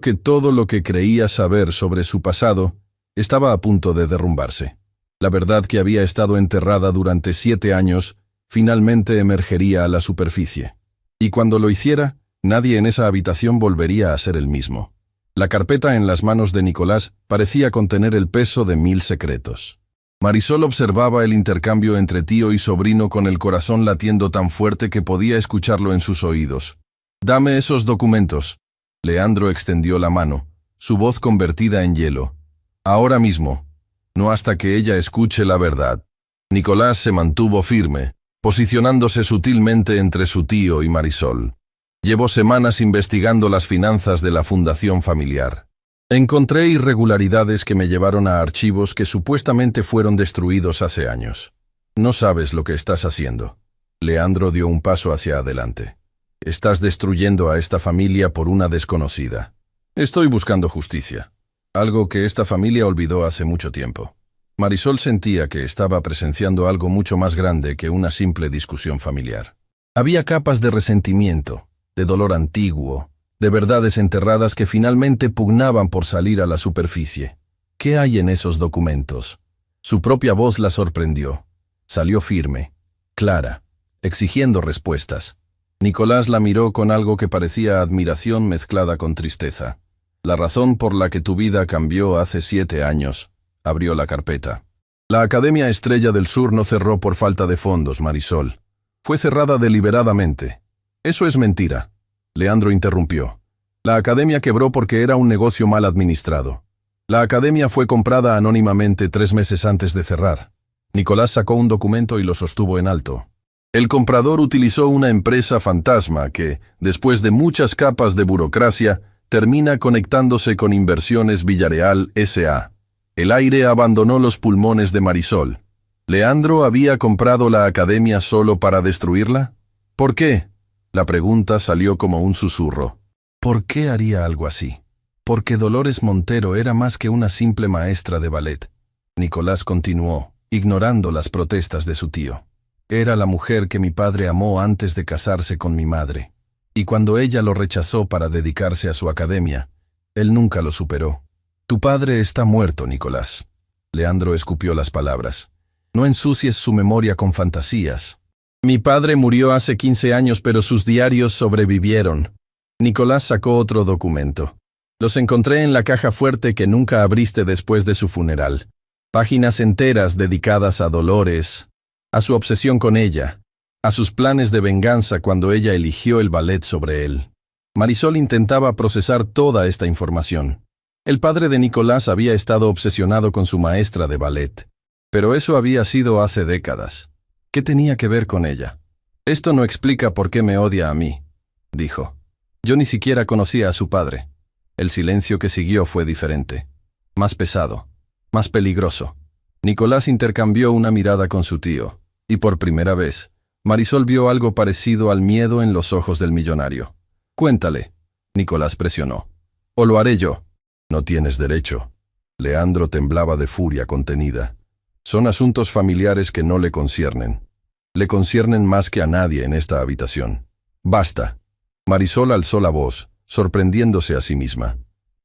que todo lo que creía saber sobre su pasado estaba a punto de derrumbarse. La verdad que había estado enterrada durante 7 años finalmente emergería a la superficie. Y cuando lo hiciera, nadie en esa habitación volvería a ser el mismo. La carpeta en las manos de Nicolás parecía contener el peso de 1000 secretos. Marisol observaba el intercambio entre tío y sobrino con el corazón latiendo tan fuerte que podía escucharlo en sus oídos. «Dame esos documentos». Leandro extendió la mano, su voz convertida en hielo. «Ahora mismo, no hasta que ella escuche la verdad». Nicolás se mantuvo firme, posicionándose sutilmente entre su tío y Marisol. Llevó semanas investigando las finanzas de la fundación familiar. «Encontré irregularidades que me llevaron a archivos que supuestamente fueron destruidos hace años. No sabes lo que estás haciendo». Leandro dio un paso hacia adelante. «Estás destruyendo a esta familia por una desconocida. Estoy buscando justicia, algo que esta familia olvidó hace mucho tiempo». Marisol sentía que estaba presenciando algo mucho más grande que una simple discusión familiar. Había capas de resentimiento, de dolor antiguo, de verdades enterradas que finalmente pugnaban por salir a la superficie. ¿Qué hay en esos documentos? Su propia voz la sorprendió. Salió firme, clara, exigiendo respuestas. Nicolás la miró con algo que parecía admiración mezclada con tristeza. «La razón por la que tu vida cambió hace 7 años». Abrió la carpeta. «La Academia Estrella del Sur no cerró por falta de fondos, Marisol. Fue cerrada deliberadamente». «Eso es mentira». Leandro interrumpió. «La academia quebró porque era un negocio mal administrado. La academia fue comprada anónimamente 3 meses antes de cerrar». Nicolás sacó un documento y lo sostuvo en alto. «El comprador utilizó una empresa fantasma que, después de muchas capas de burocracia, termina conectándose con Inversiones Villarreal S.A. El aire abandonó los pulmones de Marisol. ¿Leandro había comprado la academia solo para destruirla? ¿Por qué?» La pregunta salió como un susurro. ¿Por qué haría algo así? Porque Dolores Montero era más que una simple maestra de ballet. Nicolás continuó, ignorando las protestas de su tío. «Era la mujer que mi padre amó antes de casarse con mi madre. Y cuando ella lo rechazó para dedicarse a su academia, él nunca lo superó». «Tu padre está muerto, Nicolás». Leandro escupió las palabras. «No ensucies su memoria con fantasías». «Mi padre murió hace 15 años, pero sus diarios sobrevivieron». Nicolás sacó otro documento. «Los encontré en la caja fuerte que nunca abriste después de su funeral. Páginas enteras dedicadas a Dolores, a su obsesión con ella, a sus planes de venganza cuando ella eligió el ballet sobre él». Marisol intentaba procesar toda esta información. El padre de Nicolás había estado obsesionado con su maestra de ballet, pero eso había sido hace décadas. ¿Qué tenía que ver con ella? «Esto no explica por qué me odia a mí», dijo. «Yo ni siquiera conocía a su padre». El silencio que siguió fue diferente, más pesado, más peligroso. Nicolás intercambió una mirada con su tío, y por primera vez, Marisol vio algo parecido al miedo en los ojos del millonario. «Cuéntale», Nicolás presionó. «O lo haré yo». «No tienes derecho». Leandro temblaba de furia contenida. «Son asuntos familiares que no le conciernen. Le conciernen más que a nadie en esta habitación. Basta». Marisol alzó la voz, sorprendiéndose a sí misma.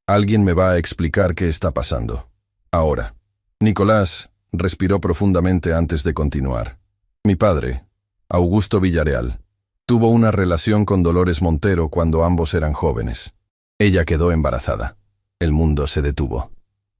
«Alguien me va a explicar qué está pasando. Ahora». Nicolás respiró profundamente antes de continuar. «Mi padre, Augusto Villarreal, tuvo una relación con Dolores Montero cuando ambos eran jóvenes. Ella quedó embarazada. El mundo se detuvo.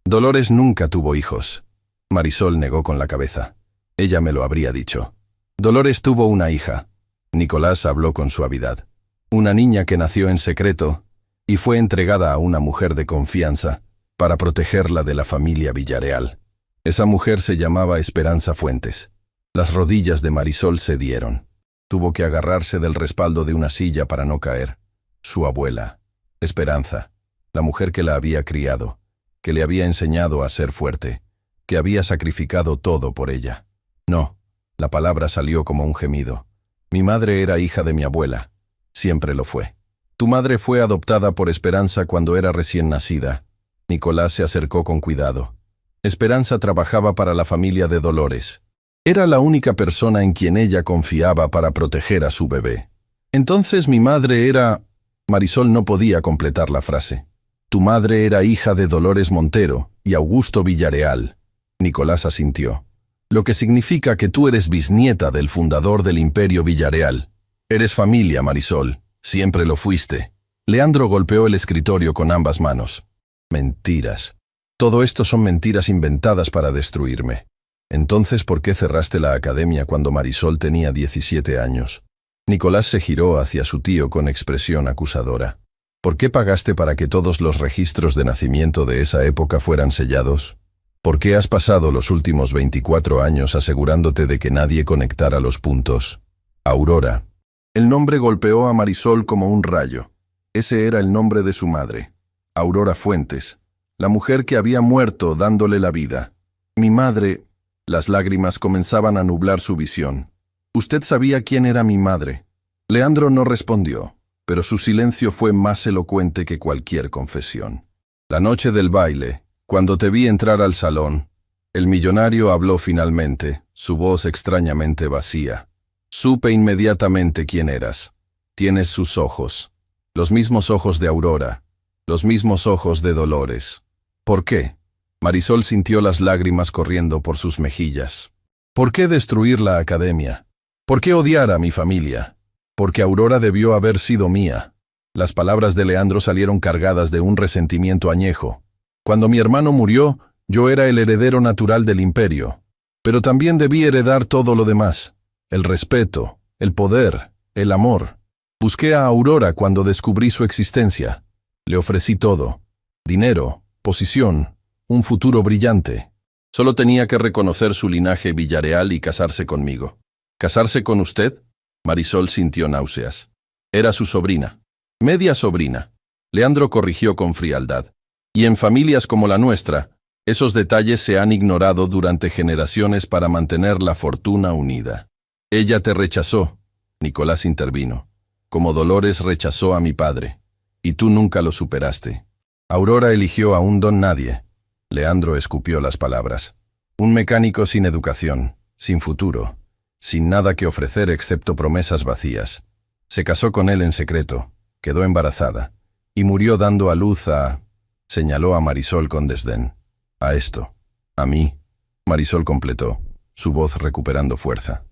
Dolores nunca tuvo hijos». Marisol negó con la cabeza. «Ella me lo habría dicho». «Dolores tuvo una hija». Nicolás habló con suavidad. «Una niña que nació en secreto y fue entregada a una mujer de confianza para protegerla de la familia Villarreal. Esa mujer se llamaba Esperanza Fuentes». Las rodillas de Marisol cedieron. Tuvo que agarrarse del respaldo de una silla para no caer. Su abuela, Esperanza, la mujer que la había criado, que le había enseñado a ser fuerte, que había sacrificado todo por ella. «No», la palabra salió como un gemido. «Mi madre era hija de mi abuela. Siempre lo fue. Tu madre fue adoptada por Esperanza cuando era recién nacida». Nicolás se acercó con cuidado. «Esperanza trabajaba para la familia de Dolores. Era la única persona en quien ella confiaba para proteger a su bebé. Entonces mi madre era...». Marisol no podía completar la frase. «Tu madre era hija de Dolores Montero y Augusto Villarreal». Nicolás asintió. «Lo que significa que tú eres bisnieta del fundador del Imperio Villarreal. Eres familia, Marisol. Siempre lo fuiste». Leandro golpeó el escritorio con ambas manos. «Mentiras. Todo esto son mentiras inventadas para destruirme. Entonces, ¿por qué cerraste la academia cuando Marisol tenía 17 años?» Nicolás se giró hacia su tío con expresión acusadora. «¿Por qué pagaste para que todos los registros de nacimiento de esa época fueran sellados? ¿Por qué has pasado los últimos 24 años asegurándote de que nadie conectara los puntos?» «Aurora». El nombre golpeó a Marisol como un rayo. Ese era el nombre de su madre. Aurora Fuentes, la mujer que había muerto dándole la vida. «Mi madre...» Las lágrimas comenzaban a nublar su visión. «Usted sabía quién era mi madre». Leandro no respondió, pero su silencio fue más elocuente que cualquier confesión. «La noche del baile, cuando te vi entrar al salón», el millonario habló finalmente, su voz extrañamente vacía. «Supe inmediatamente quién eras. Tienes sus ojos. Los mismos ojos de Aurora. Los mismos ojos de Dolores». «¿Por qué?» Marisol sintió las lágrimas corriendo por sus mejillas. «¿Por qué destruir la academia? ¿Por qué odiar a mi familia? Porque Aurora debió haber sido mía». Las palabras de Leandro salieron cargadas de un resentimiento añejo. «Cuando mi hermano murió, yo era el heredero natural del imperio. Pero también debí heredar todo lo demás. El respeto, el poder, el amor. Busqué a Aurora cuando descubrí su existencia. Le ofrecí todo. Dinero, posición, un futuro brillante. Solo tenía que reconocer su linaje Villarreal y casarse conmigo». «¿Casarse con usted?» Marisol sintió náuseas. «Era su sobrina. Media sobrina». Leandro corrigió con frialdad. «Y en familias como la nuestra, esos detalles se han ignorado durante generaciones para mantener la fortuna unida». «Ella te rechazó», Nicolás intervino, «como Dolores rechazó a mi padre. Y tú nunca lo superaste. Aurora eligió a un don nadie». Leandro escupió las palabras. «Un mecánico sin educación, sin futuro, sin nada que ofrecer excepto promesas vacías. Se casó con él en secreto, quedó embarazada, y murió dando a luz a...». Señaló a Marisol con desdén. «A esto. A mí». Marisol completó, su voz recuperando fuerza.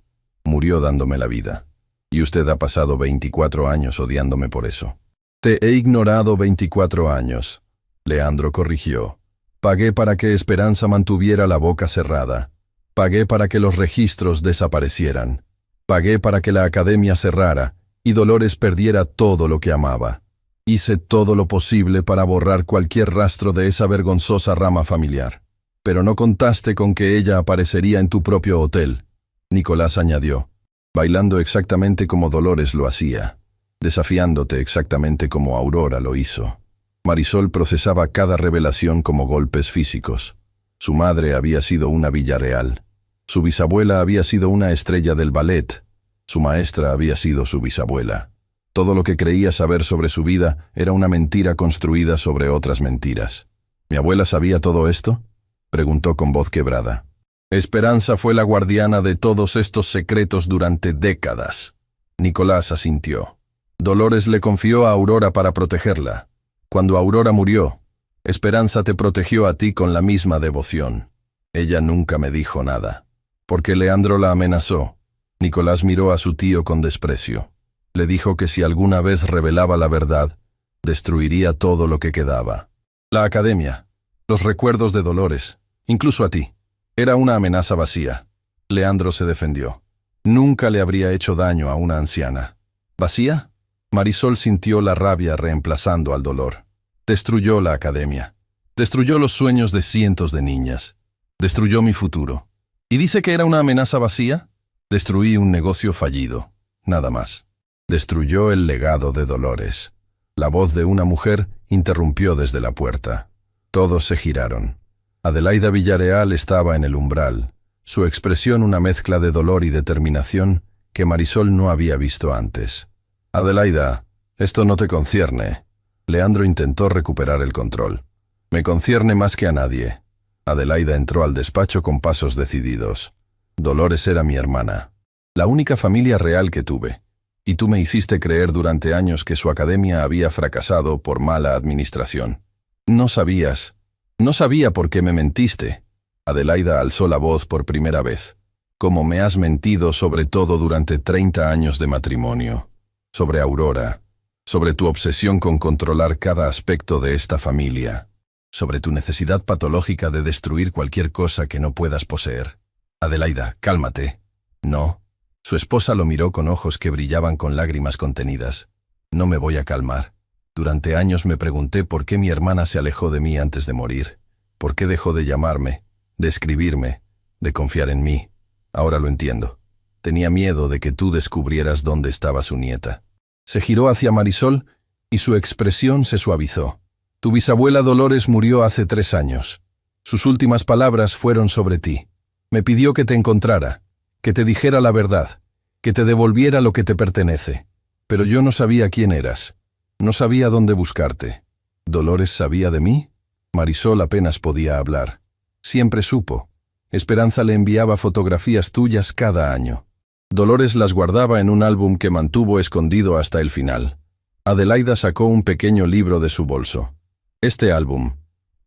«Murió dándome la vida. Y usted ha pasado 24 años odiándome por eso». «Te he ignorado 24 años», Leandro corrigió. «Pagué para que Esperanza mantuviera la boca cerrada. Pagué para que los registros desaparecieran. Pagué para que la academia cerrara y Dolores perdiera todo lo que amaba. Hice todo lo posible para borrar cualquier rastro de esa vergonzosa rama familiar. Pero no contaste con que ella aparecería en tu propio hotel», Nicolás añadió, «bailando exactamente como Dolores lo hacía, desafiándote exactamente como Aurora lo hizo». Marisol procesaba cada revelación como golpes físicos. Su madre había sido una Villarreal. Su bisabuela había sido una estrella del ballet. Su maestra había sido su bisabuela. Todo lo que creía saber sobre su vida era una mentira construida sobre otras mentiras. ¿Mi abuela sabía todo esto?, preguntó con voz quebrada. Esperanza fue la guardiana de todos estos secretos durante décadas. Nicolás asintió. Dolores le confió a Aurora para protegerla. Cuando Aurora murió, Esperanza te protegió a ti con la misma devoción. Ella nunca me dijo nada. Porque Leandro la amenazó. Nicolás miró a su tío con desprecio. Le dijo que si alguna vez revelaba la verdad, destruiría todo lo que quedaba. La academia, los recuerdos de Dolores, incluso a ti. Era una amenaza vacía. Leandro se defendió. Nunca le habría hecho daño a una anciana. ¿Vacía? Marisol sintió la rabia reemplazando al dolor. Destruyó la academia. Destruyó los sueños de cientos de niñas. Destruyó mi futuro. ¿Y dice que era una amenaza vacía? Destruí un negocio fallido. Nada más. Destruyó el legado de Dolores. La voz de una mujer interrumpió desde la puerta. Todos se giraron. Adelaida Villarreal estaba en el umbral, su expresión una mezcla de dolor y determinación que Marisol no había visto antes. Adelaida, esto no te concierne. Leandro intentó recuperar el control. Me concierne más que a nadie. Adelaida entró al despacho con pasos decididos. Dolores era mi hermana, la única familia real que tuve. Y tú me hiciste creer durante años que su academia había fracasado por mala administración. No sabía por qué me mentiste. Adelaida alzó la voz por primera vez. Como me has mentido sobre todo durante 30 años de matrimonio. Sobre Aurora. Sobre tu obsesión con controlar cada aspecto de esta familia. Sobre tu necesidad patológica de destruir cualquier cosa que no puedas poseer. Adelaida, cálmate. No. Su esposa lo miró con ojos que brillaban con lágrimas contenidas. No me voy a calmar. Durante años me pregunté por qué mi hermana se alejó de mí antes de morir. ¿Por qué dejó de llamarme, de escribirme, de confiar en mí? Ahora lo entiendo. Tenía miedo de que tú descubrieras dónde estaba su nieta. Se giró hacia Marisol y su expresión se suavizó. Tu bisabuela Dolores murió hace 3 años. Sus últimas palabras fueron sobre ti. Me pidió que te encontrara, que te dijera la verdad, que te devolviera lo que te pertenece. Pero yo no sabía quién eras. No sabía dónde buscarte. ¿Dolores sabía de mí? Marisol apenas podía hablar. Siempre supo. Esperanza le enviaba fotografías tuyas cada año. Dolores las guardaba en un álbum que mantuvo escondido hasta el final. Adelaida sacó un pequeño libro de su bolso. Este álbum.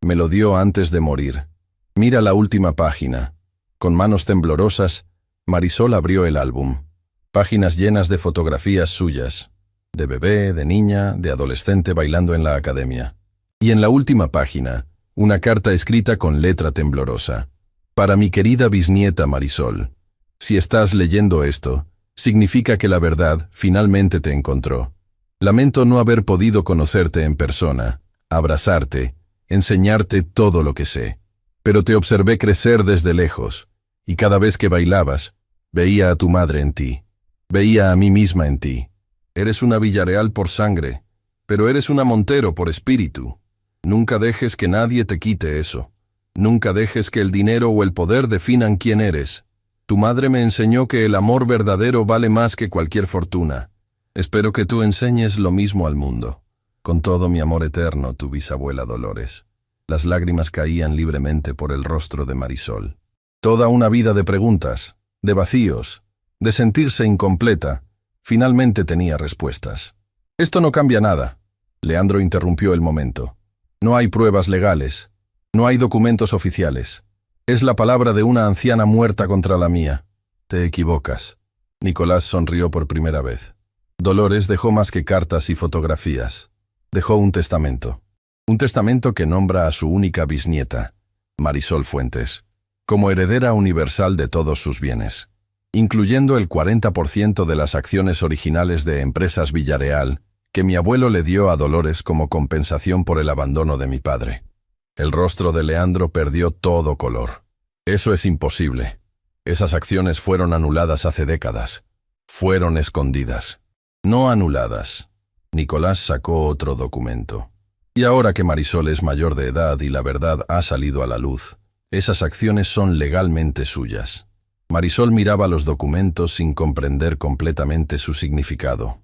Me lo dio antes de morir. Mira la última página. Con manos temblorosas, Marisol abrió el álbum. Páginas llenas de fotografías suyas. De bebé, de niña, de adolescente bailando en la academia. Y en la última página, una carta escrita con letra temblorosa. Para mi querida bisnieta Marisol. Si estás leyendo esto, significa que la verdad finalmente te encontró. Lamento no haber podido conocerte en persona, abrazarte, enseñarte todo lo que sé. Pero te observé crecer desde lejos, y cada vez que bailabas, veía a tu madre en ti. Veía a mí misma en ti. Eres una Villarreal por sangre, pero eres una Montero por espíritu. Nunca dejes que nadie te quite eso. Nunca dejes que el dinero o el poder definan quién eres. Tu madre me enseñó que el amor verdadero vale más que cualquier fortuna. Espero que tú enseñes lo mismo al mundo. Con todo mi amor eterno, tu bisabuela Dolores. Las lágrimas caían libremente por el rostro de Marisol. Toda una vida de preguntas, de vacíos, de sentirse incompleta, finalmente tenía respuestas. Esto no cambia nada. Leandro interrumpió el momento. No hay pruebas legales. No hay documentos oficiales. Es la palabra de una anciana muerta contra la mía. Te equivocas. Nicolás sonrió por primera vez. Dolores dejó más que cartas y fotografías. Dejó un testamento. Un testamento que nombra a su única bisnieta, Marisol Fuentes, como heredera universal de todos sus bienes, incluyendo el 40% de las acciones originales de Empresas Villarreal que mi abuelo le dio a Dolores como compensación por el abandono de mi padre. El rostro de Leandro perdió todo color. Eso es imposible. Esas acciones fueron anuladas hace décadas. Fueron escondidas. No anuladas. Nicolás sacó otro documento. Y ahora que Marisol es mayor de edad y la verdad ha salido a la luz, esas acciones son legalmente suyas. Marisol miraba los documentos sin comprender completamente su significado.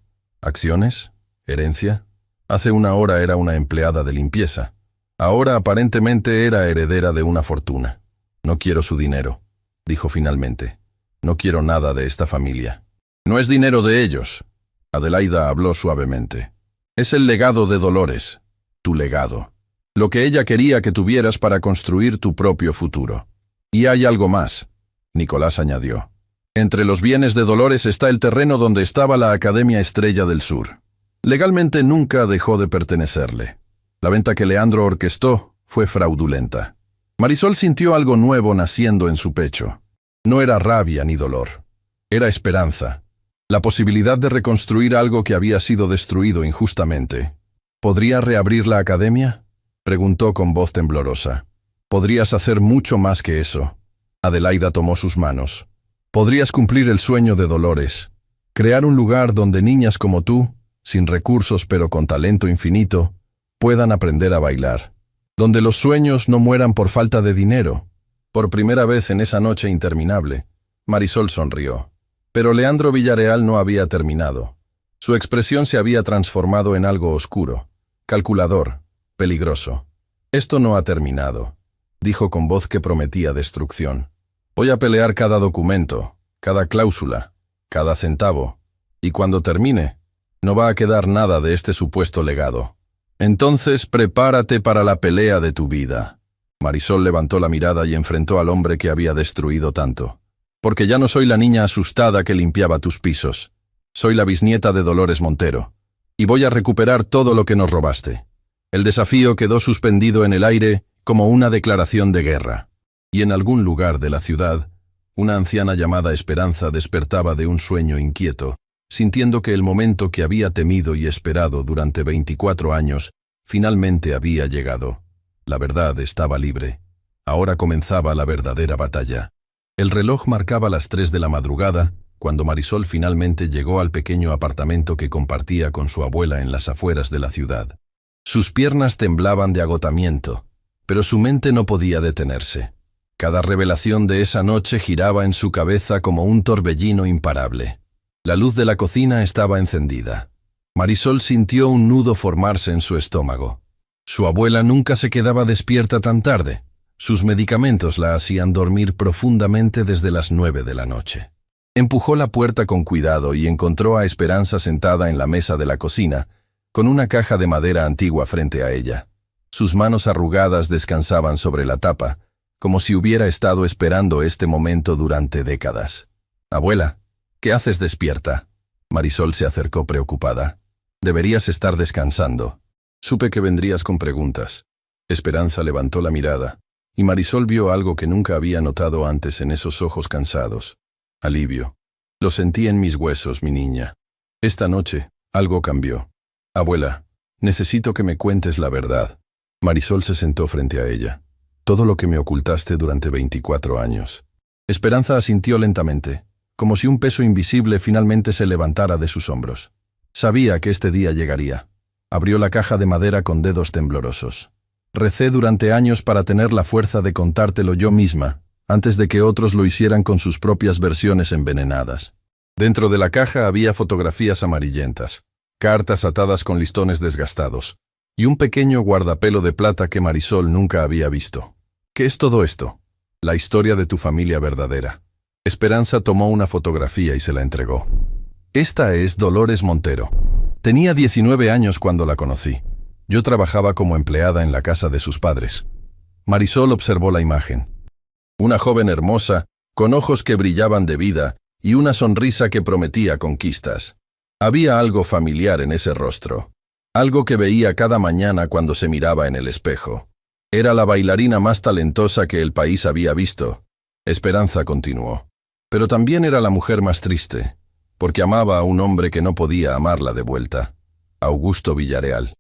¿Acciones? ¿Herencia? Hace una hora era una empleada de limpieza. Ahora aparentemente era heredera de una fortuna. No quiero su dinero, dijo finalmente. No quiero nada de esta familia. No es dinero de ellos. Adelaida habló suavemente. Es el legado de Dolores, tu legado. Lo que ella quería que tuvieras para construir tu propio futuro. Y hay algo más, Nicolás añadió. Entre los bienes de Dolores está el terreno donde estaba la Academia Estrella del Sur. Legalmente nunca dejó de pertenecerle. La venta que Leandro orquestó fue fraudulenta. Marisol sintió algo nuevo naciendo en su pecho. No era rabia ni dolor. Era esperanza. La posibilidad de reconstruir algo que había sido destruido injustamente. ¿Podría reabrir la academia? Preguntó con voz temblorosa. Podrías hacer mucho más que eso. Adelaida tomó sus manos. Podrías cumplir el sueño de Dolores. Crear un lugar donde niñas como tú, sin recursos pero con talento infinito, puedan aprender a bailar. Donde los sueños no mueran por falta de dinero. Por primera vez en esa noche interminable, Marisol sonrió. Pero Leandro Villarreal no había terminado. Su expresión se había transformado en algo oscuro, calculador, peligroso. Esto no ha terminado, dijo con voz que prometía destrucción. Voy a pelear cada documento, cada cláusula, cada centavo, y cuando termine, no va a quedar nada de este supuesto legado. Entonces prepárate para la pelea de tu vida. Marisol levantó la mirada y enfrentó al hombre que había destruido tanto. Porque ya no soy la niña asustada que limpiaba tus pisos. Soy la bisnieta de Dolores Montero. Y voy a recuperar todo lo que nos robaste. El desafío quedó suspendido en el aire como una declaración de guerra. Y en algún lugar de la ciudad, una anciana llamada Esperanza despertaba de un sueño inquieto, sintiendo que el momento que había temido y esperado durante 24 años finalmente había llegado. La verdad estaba libre. Ahora comenzaba la verdadera batalla. El reloj marcaba las 3 de la madrugada, cuando Marisol finalmente llegó al pequeño apartamento que compartía con su abuela en las afueras de la ciudad. Sus piernas temblaban de agotamiento, pero su mente no podía detenerse. Cada revelación de esa noche giraba en su cabeza como un torbellino imparable. La luz de la cocina estaba encendida. Marisol sintió un nudo formarse en su estómago. Su abuela nunca se quedaba despierta tan tarde. Sus medicamentos la hacían dormir profundamente desde las 9 de la noche. Empujó la puerta con cuidado y encontró a Esperanza sentada en la mesa de la cocina, con una caja de madera antigua frente a ella. Sus manos arrugadas descansaban sobre la tapa, como si hubiera estado esperando este momento durante décadas. «Abuela, ¿qué haces despierta?» Marisol se acercó preocupada. «Deberías estar descansando. Supe que vendrías con preguntas». Esperanza levantó la mirada, y Marisol vio algo que nunca había notado antes en esos ojos cansados. Alivio. Lo sentí en mis huesos, mi niña. Esta noche, algo cambió. «Abuela, necesito que me cuentes la verdad». Marisol se sentó frente a ella. «Todo lo que me ocultaste durante 24 años». Esperanza asintió lentamente, como si un peso invisible finalmente se levantara de sus hombros. Sabía que este día llegaría. Abrió la caja de madera con dedos temblorosos. «Recé durante años para tener la fuerza de contártelo yo misma, antes de que otros lo hicieran con sus propias versiones envenenadas». Dentro de la caja había fotografías amarillentas, cartas atadas con listones desgastados, y un pequeño guardapelo de plata que Marisol nunca había visto. «¿Qué es todo esto?» «La historia de tu familia verdadera». Esperanza tomó una fotografía y se la entregó. «Esta es Dolores Montero. Tenía 19 años cuando la conocí. Yo trabajaba como empleada en la casa de sus padres». Marisol observó la imagen. Una joven hermosa, con ojos que brillaban de vida y una sonrisa que prometía conquistas. Había algo familiar en ese rostro, algo que veía cada mañana cuando se miraba en el espejo. Era la bailarina más talentosa que el país había visto. Esperanza continuó. Pero también era la mujer más triste, porque amaba a un hombre que no podía amarla de vuelta, Augusto Villarreal.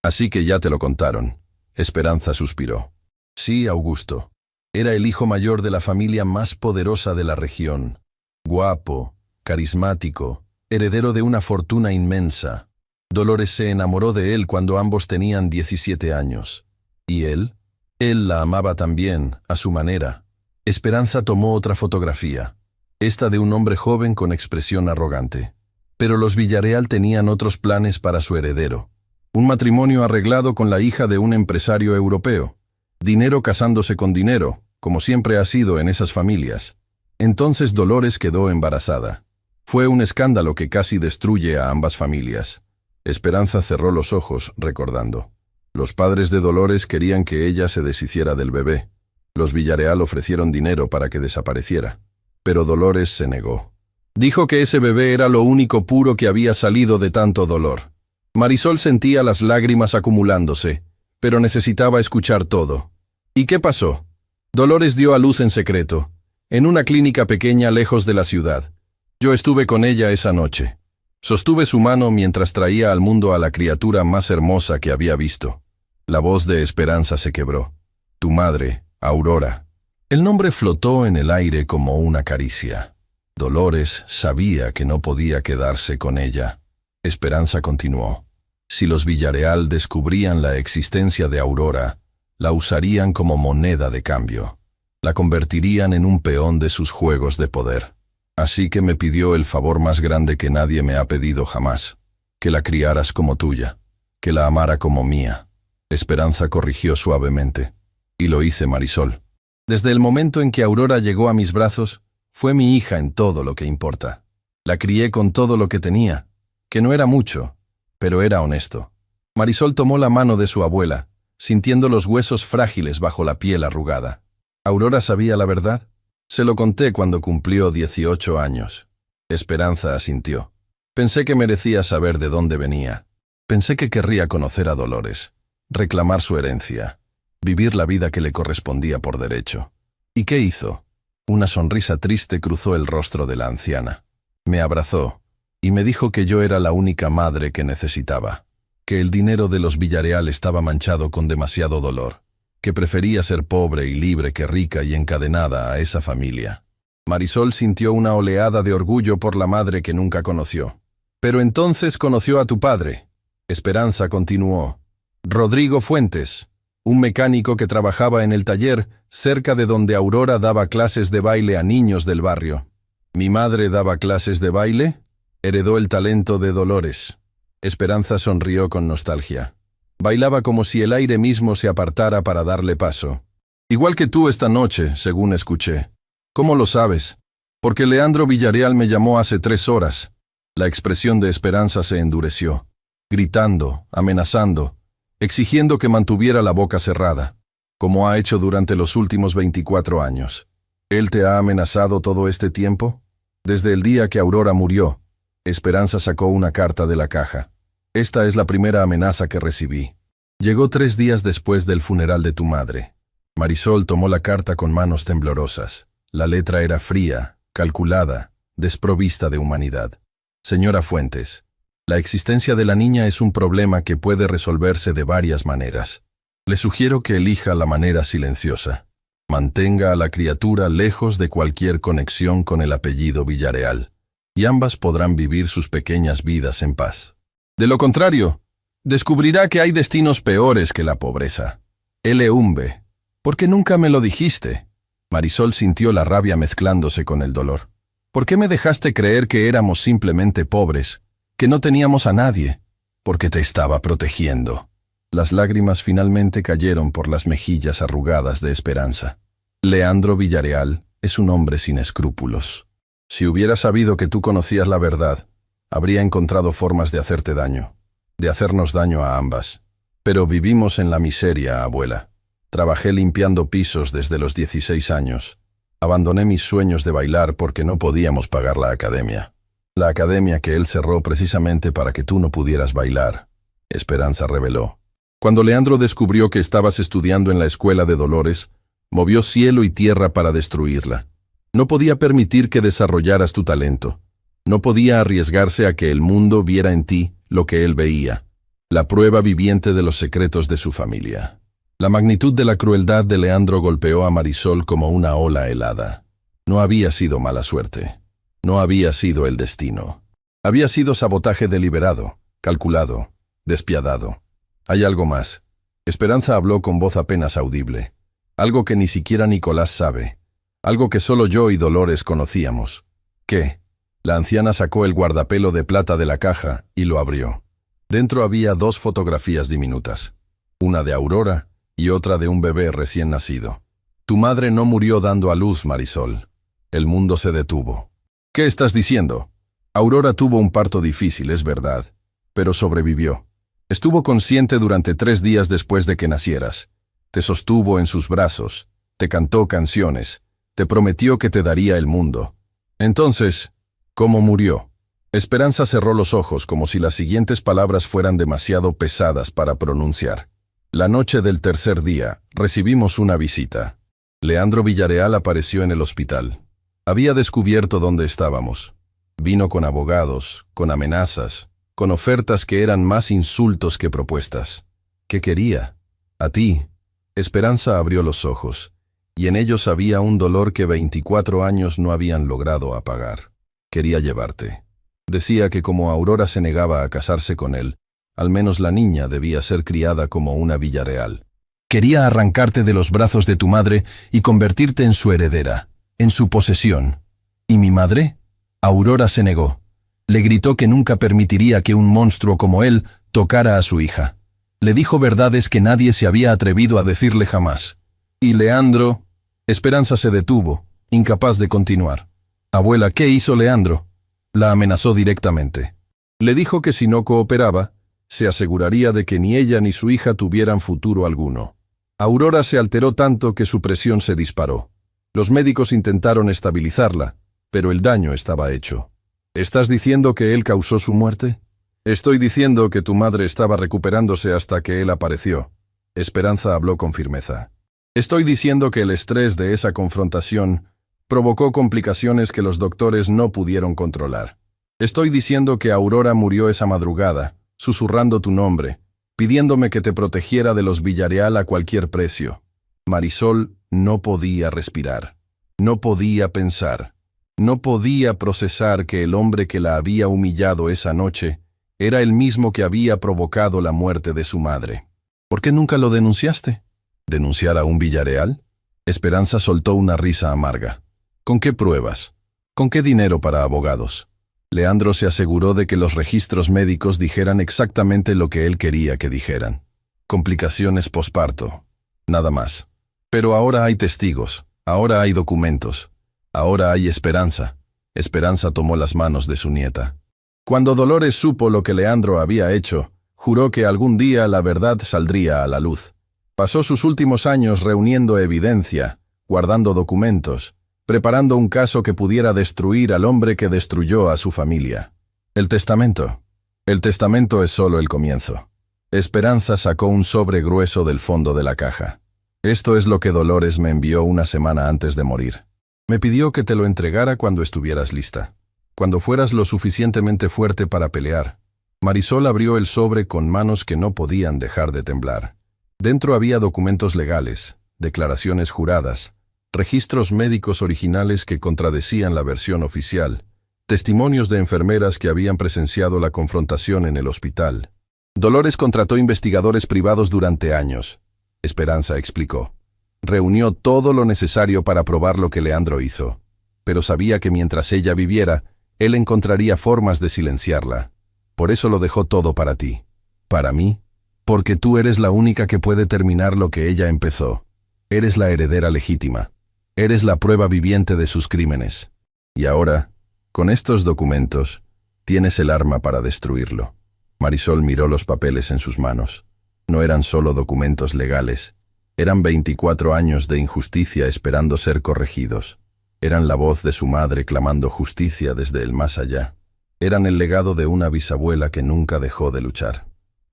«Así que ya te lo contaron». Esperanza suspiró. «Sí, Augusto. Era el hijo mayor de la familia más poderosa de la región. Guapo, carismático, heredero de una fortuna inmensa. Dolores se enamoró de él cuando ambos tenían 17 años. ¿Y él? Él la amaba también, a su manera». Esperanza tomó otra fotografía, esta de un hombre joven con expresión arrogante. Pero los Villarreal tenían otros planes para su heredero. Un matrimonio arreglado con la hija de un empresario europeo. Dinero casándose con dinero, como siempre ha sido en esas familias. Entonces Dolores quedó embarazada. Fue un escándalo que casi destruye a ambas familias. Esperanza cerró los ojos, recordando. Los padres de Dolores querían que ella se deshiciera del bebé. Los Villarreal ofrecieron dinero para que desapareciera. Pero Dolores se negó. Dijo que ese bebé era lo único puro que había salido de tanto dolor. Marisol sentía las lágrimas acumulándose, pero necesitaba escuchar todo. ¿Y qué pasó? Dolores dio a luz en secreto, en una clínica pequeña lejos de la ciudad. Yo estuve con ella esa noche. Sostuve su mano mientras traía al mundo a la criatura más hermosa que había visto. La voz de Esperanza se quebró. Tu madre, Aurora. El nombre flotó en el aire como una caricia. Dolores sabía que no podía quedarse con ella. Esperanza continuó. Si los Villarreal descubrían la existencia de Aurora, la usarían como moneda de cambio. La convertirían en un peón de sus juegos de poder. Así que me pidió el favor más grande que nadie me ha pedido jamás. Que la criaras como tuya. Que la amara como mía. Esperanza corrigió suavemente. Y lo hice, Marisol. Desde el momento en que Aurora llegó a mis brazos, fue mi hija en todo lo que importa. La crié con todo lo que tenía, que no era mucho, pero era honesto. Marisol tomó la mano de su abuela, sintiendo los huesos frágiles bajo la piel arrugada. ¿Aurora sabía la verdad? Se lo conté cuando cumplió 18 años. Esperanza asintió. Pensé que merecía saber de dónde venía. Pensé que querría conocer a Dolores, reclamar su herencia, vivir la vida que le correspondía por derecho. ¿Y qué hizo? Una sonrisa triste cruzó el rostro de la anciana. Me abrazó y me dijo que yo era la única madre que necesitaba, que el dinero de los Villarreal estaba manchado con demasiado dolor, que prefería ser pobre y libre que rica y encadenada a esa familia. Marisol sintió una oleada de orgullo por la madre que nunca conoció. Pero entonces conoció a tu padre. Esperanza continuó. Rodrigo Fuentes, un mecánico que trabajaba en el taller cerca de donde Aurora daba clases de baile a niños del barrio. ¿Mi madre daba clases de baile? Heredó el talento de Dolores. Esperanza sonrió con nostalgia. Bailaba como si el aire mismo se apartara para darle paso. Igual que tú esta noche, según escuché. ¿Cómo lo sabes? Porque Leandro Villarreal me llamó hace 3 horas. La expresión de Esperanza se endureció, gritando, amenazando, exigiendo que mantuviera la boca cerrada, como ha hecho durante los últimos 24 años. ¿Él te ha amenazado todo este tiempo? Desde el día que Aurora murió, Esperanza sacó una carta de la caja. Esta es la primera amenaza que recibí. Llegó 3 días después del funeral de tu madre. Marisol tomó la carta con manos temblorosas. La letra era fría, calculada, desprovista de humanidad. Señora Fuentes, la existencia de la niña es un problema que puede resolverse de varias maneras. Le sugiero que elija la manera silenciosa. Mantenga a la criatura lejos de cualquier conexión con el apellido Villarreal, y ambas podrán vivir sus pequeñas vidas en paz. De lo contrario, descubrirá que hay destinos peores que la pobreza. L.U.M.B. ¿Por qué nunca me lo dijiste? Marisol sintió la rabia mezclándose con el dolor. ¿Por qué me dejaste creer que éramos simplemente pobres, que no teníamos a nadie? Porque te estaba protegiendo. Las lágrimas finalmente cayeron por las mejillas arrugadas de Esperanza. Leandro Villarreal es un hombre sin escrúpulos. Si hubiera sabido que tú conocías la verdad, habría encontrado formas de hacerte daño, de hacernos daño a ambas. Pero vivimos en la miseria, abuela. Trabajé limpiando pisos desde los 16 años. Abandoné mis sueños de bailar porque no podíamos pagar la academia. La academia que él cerró precisamente para que tú no pudieras bailar. Esperanza reveló. Cuando Leandro descubrió que estabas estudiando en la escuela de Dolores, movió cielo y tierra para destruirla. No podía permitir que desarrollaras tu talento. No podía arriesgarse a que el mundo viera en ti lo que él veía, la prueba viviente de los secretos de su familia. La magnitud de la crueldad de Leandro golpeó a Marisol como una ola helada. No había sido mala suerte. No había sido el destino. Había sido sabotaje deliberado, calculado, despiadado. Hay algo más. Esperanza habló con voz apenas audible. Algo que ni siquiera Nicolás sabe. Algo que solo yo y Dolores conocíamos. ¿Qué? La anciana sacó el guardapelo de plata de la caja y lo abrió. Dentro había 2 fotografías diminutas, una de Aurora y otra de un bebé recién nacido. Tu madre no murió dando a luz, Marisol. El mundo se detuvo. ¿Qué estás diciendo? Aurora tuvo un parto difícil, es verdad, pero sobrevivió. Estuvo consciente durante 3 días después de que nacieras. Te sostuvo en sus brazos, te cantó canciones, te prometió que te daría el mundo. Entonces, ¿cómo murió? Esperanza cerró los ojos como si las siguientes palabras fueran demasiado pesadas para pronunciar. La noche del tercer día, recibimos una visita. Leandro Villareal apareció en el hospital. Había descubierto dónde estábamos. Vino con abogados, con amenazas, con ofertas que eran más insultos que propuestas. ¿Qué quería? A ti. Esperanza abrió los ojos, y en ellos había un dolor que 24 años no habían logrado apagar. Quería llevarte. Decía que como Aurora se negaba a casarse con él, al menos la niña debía ser criada como una Villareal. Quería arrancarte de los brazos de tu madre y convertirte en su heredera, en su posesión. ¿Y mi madre? Aurora se negó. Le gritó que nunca permitiría que un monstruo como él tocara a su hija. Le dijo verdades que nadie se había atrevido a decirle jamás. Y Leandro... Esperanza se detuvo, incapaz de continuar. Abuela, ¿qué hizo Leandro? La amenazó directamente. Le dijo que si no cooperaba, se aseguraría de que ni ella ni su hija tuvieran futuro alguno. Aurora se alteró tanto que su presión se disparó. Los médicos intentaron estabilizarla, pero el daño estaba hecho. ¿Estás diciendo que él causó su muerte? Estoy diciendo que tu madre estaba recuperándose hasta que él apareció. Esperanza habló con firmeza. Estoy diciendo que el estrés de esa confrontación provocó complicaciones que los doctores no pudieron controlar. Estoy diciendo que Aurora murió esa madrugada, susurrando tu nombre, pidiéndome que te protegiera de los Villareal a cualquier precio. Marisol no podía respirar, no podía pensar, no podía procesar que el hombre que la había humillado esa noche era el mismo que había provocado la muerte de su madre. ¿Por qué nunca lo denunciaste? ¿Denunciar a un Villareal? Esperanza soltó una risa amarga. ¿Con qué pruebas? ¿Con qué dinero para abogados? Leandro se aseguró de que los registros médicos dijeran exactamente lo que él quería que dijeran. Complicaciones posparto. Nada más. Pero ahora hay testigos, ahora hay documentos, ahora hay esperanza. Esperanza tomó las manos de su nieta. Cuando Dolores supo lo que Leandro había hecho, juró que algún día la verdad saldría a la luz. Pasó sus últimos años reuniendo evidencia, guardando documentos, preparando un caso que pudiera destruir al hombre que destruyó a su familia. El testamento. El testamento es solo el comienzo. Esperanza sacó un sobre grueso del fondo de la caja. Esto es lo que Dolores me envió una semana antes de morir. Me pidió que te lo entregara cuando estuvieras lista, cuando fueras lo suficientemente fuerte para pelear. Marisol abrió el sobre con manos que no podían dejar de temblar. Dentro había documentos legales, declaraciones juradas, registros médicos originales que contradecían la versión oficial, testimonios de enfermeras que habían presenciado la confrontación en el hospital. Dolores contrató investigadores privados durante años. Esperanza explicó. Reunió todo lo necesario para probar lo que Leandro hizo, pero sabía que mientras ella viviera, él encontraría formas de silenciarla. Por eso lo dejó todo para ti. Para mí, porque tú eres la única que puede terminar lo que ella empezó. Eres la heredera legítima. Eres la prueba viviente de sus crímenes. Y ahora, con estos documentos, tienes el arma para destruirlo. Marisol miró los papeles en sus manos. No eran solo documentos legales. Eran 24 años de injusticia esperando ser corregidos. Eran la voz de su madre clamando justicia desde el más allá. Eran el legado de una bisabuela que nunca dejó de luchar.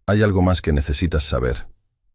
Hay algo más que necesitas saber.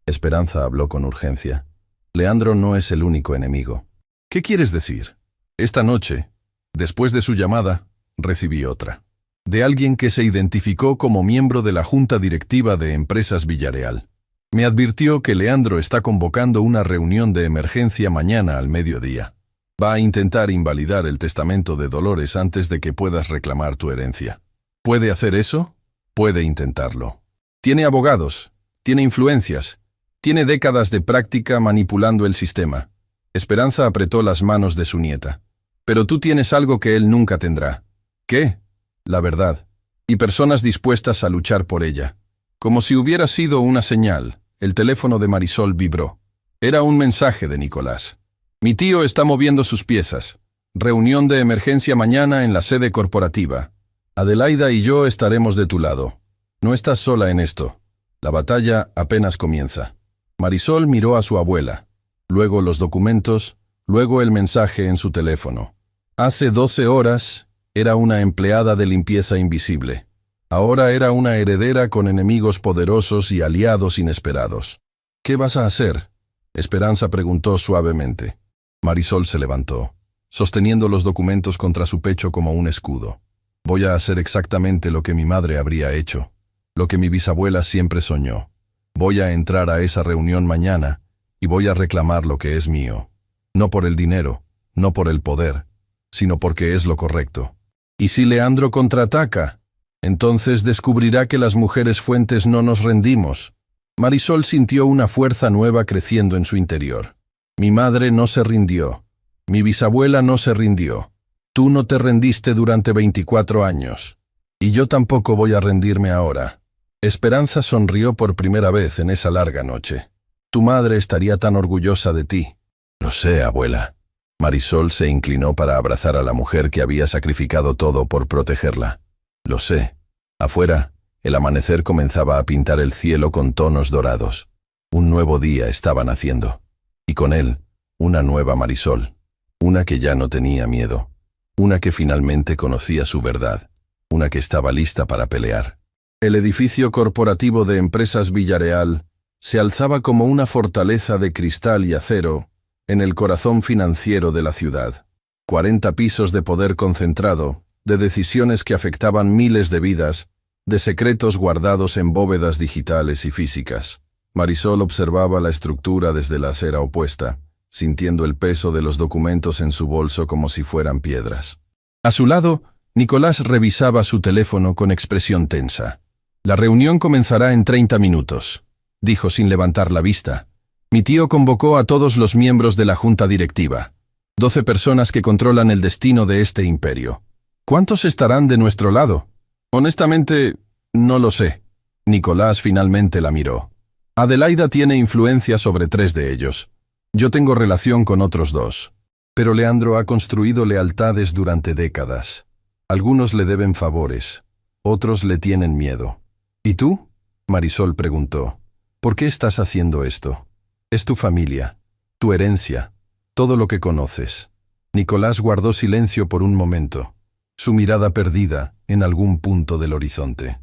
Esperanza habló con urgencia. Leandro no es el único enemigo. ¿Qué quieres decir? Esta noche, después de su llamada, recibí otra. De alguien que se identificó como miembro de la Junta Directiva de Empresas Villareal. Me advirtió que Leandro está convocando una reunión de emergencia mañana al mediodía. Va a intentar invalidar el testamento de Dolores antes de que puedas reclamar tu herencia. ¿Puede hacer eso? Puede intentarlo. Tiene abogados, tiene influencias, tiene décadas de práctica manipulando el sistema. Esperanza apretó las manos de su nieta. Pero tú tienes algo que él nunca tendrá. ¿Qué? La verdad. Y personas dispuestas a luchar por ella. Como si hubiera sido una señal, el teléfono de Marisol vibró. Era un mensaje de Nicolás. Mi tío está moviendo sus piezas. Reunión de emergencia mañana en la sede corporativa. Adelaida y yo estaremos de tu lado. No estás sola en esto. La batalla apenas comienza. Marisol miró a su abuela, luego los documentos, luego el mensaje en su teléfono. Hace 12 horas era una empleada de limpieza invisible. Ahora era una heredera con enemigos poderosos y aliados inesperados. ¿Qué vas a hacer? Esperanza preguntó suavemente. Marisol se levantó, sosteniendo los documentos contra su pecho como un escudo. Voy a hacer exactamente lo que mi madre habría hecho, lo que mi bisabuela siempre soñó. Voy a entrar a esa reunión mañana y voy a reclamar lo que es mío. No por el dinero, no por el poder, sino porque es lo correcto. ¿Y si Leandro contraataca? Entonces descubrirá que las mujeres Fuentes no nos rendimos. Marisol sintió una fuerza nueva creciendo en su interior. Mi madre no se rindió. Mi bisabuela no se rindió. Tú no te rendiste durante 24 años. Y yo tampoco voy a rendirme ahora. Esperanza sonrió por primera vez en esa larga noche. Tu madre estaría tan orgullosa de ti. Lo sé, abuela. Marisol se inclinó para abrazar a la mujer que había sacrificado todo por protegerla. Lo sé. Afuera, el amanecer comenzaba a pintar el cielo con tonos dorados. Un nuevo día estaba naciendo. Y con él, una nueva Marisol. Una que ya no tenía miedo. Una que finalmente conocía su verdad. Una que estaba lista para pelear. El edificio corporativo de Empresas Villareal se alzaba como una fortaleza de cristal y acero en el corazón financiero de la ciudad. 40 pisos de poder concentrado, de decisiones que afectaban miles de vidas, de secretos guardados en bóvedas digitales y físicas. Marisol observaba la estructura desde la acera opuesta, sintiendo el peso de los documentos en su bolso como si fueran piedras. A su lado, Nicolás revisaba su teléfono con expresión tensa. La reunión comenzará en 30 minutos, dijo sin levantar la vista. Mi tío convocó a todos los miembros de la junta directiva. 12 personas que controlan el destino de este imperio. ¿Cuántos estarán de nuestro lado? Honestamente, no lo sé. Nicolás finalmente la miró. Adelaida tiene influencia sobre 3 de ellos. Yo tengo relación con otros 2. Pero Leandro ha construido lealtades durante décadas. Algunos le deben favores, otros le tienen miedo. ¿Y tú? Marisol preguntó. ¿Por qué estás haciendo esto? Es tu familia, tu herencia, todo lo que conoces. Nicolás guardó silencio por un momento, su mirada perdida en algún punto del horizonte.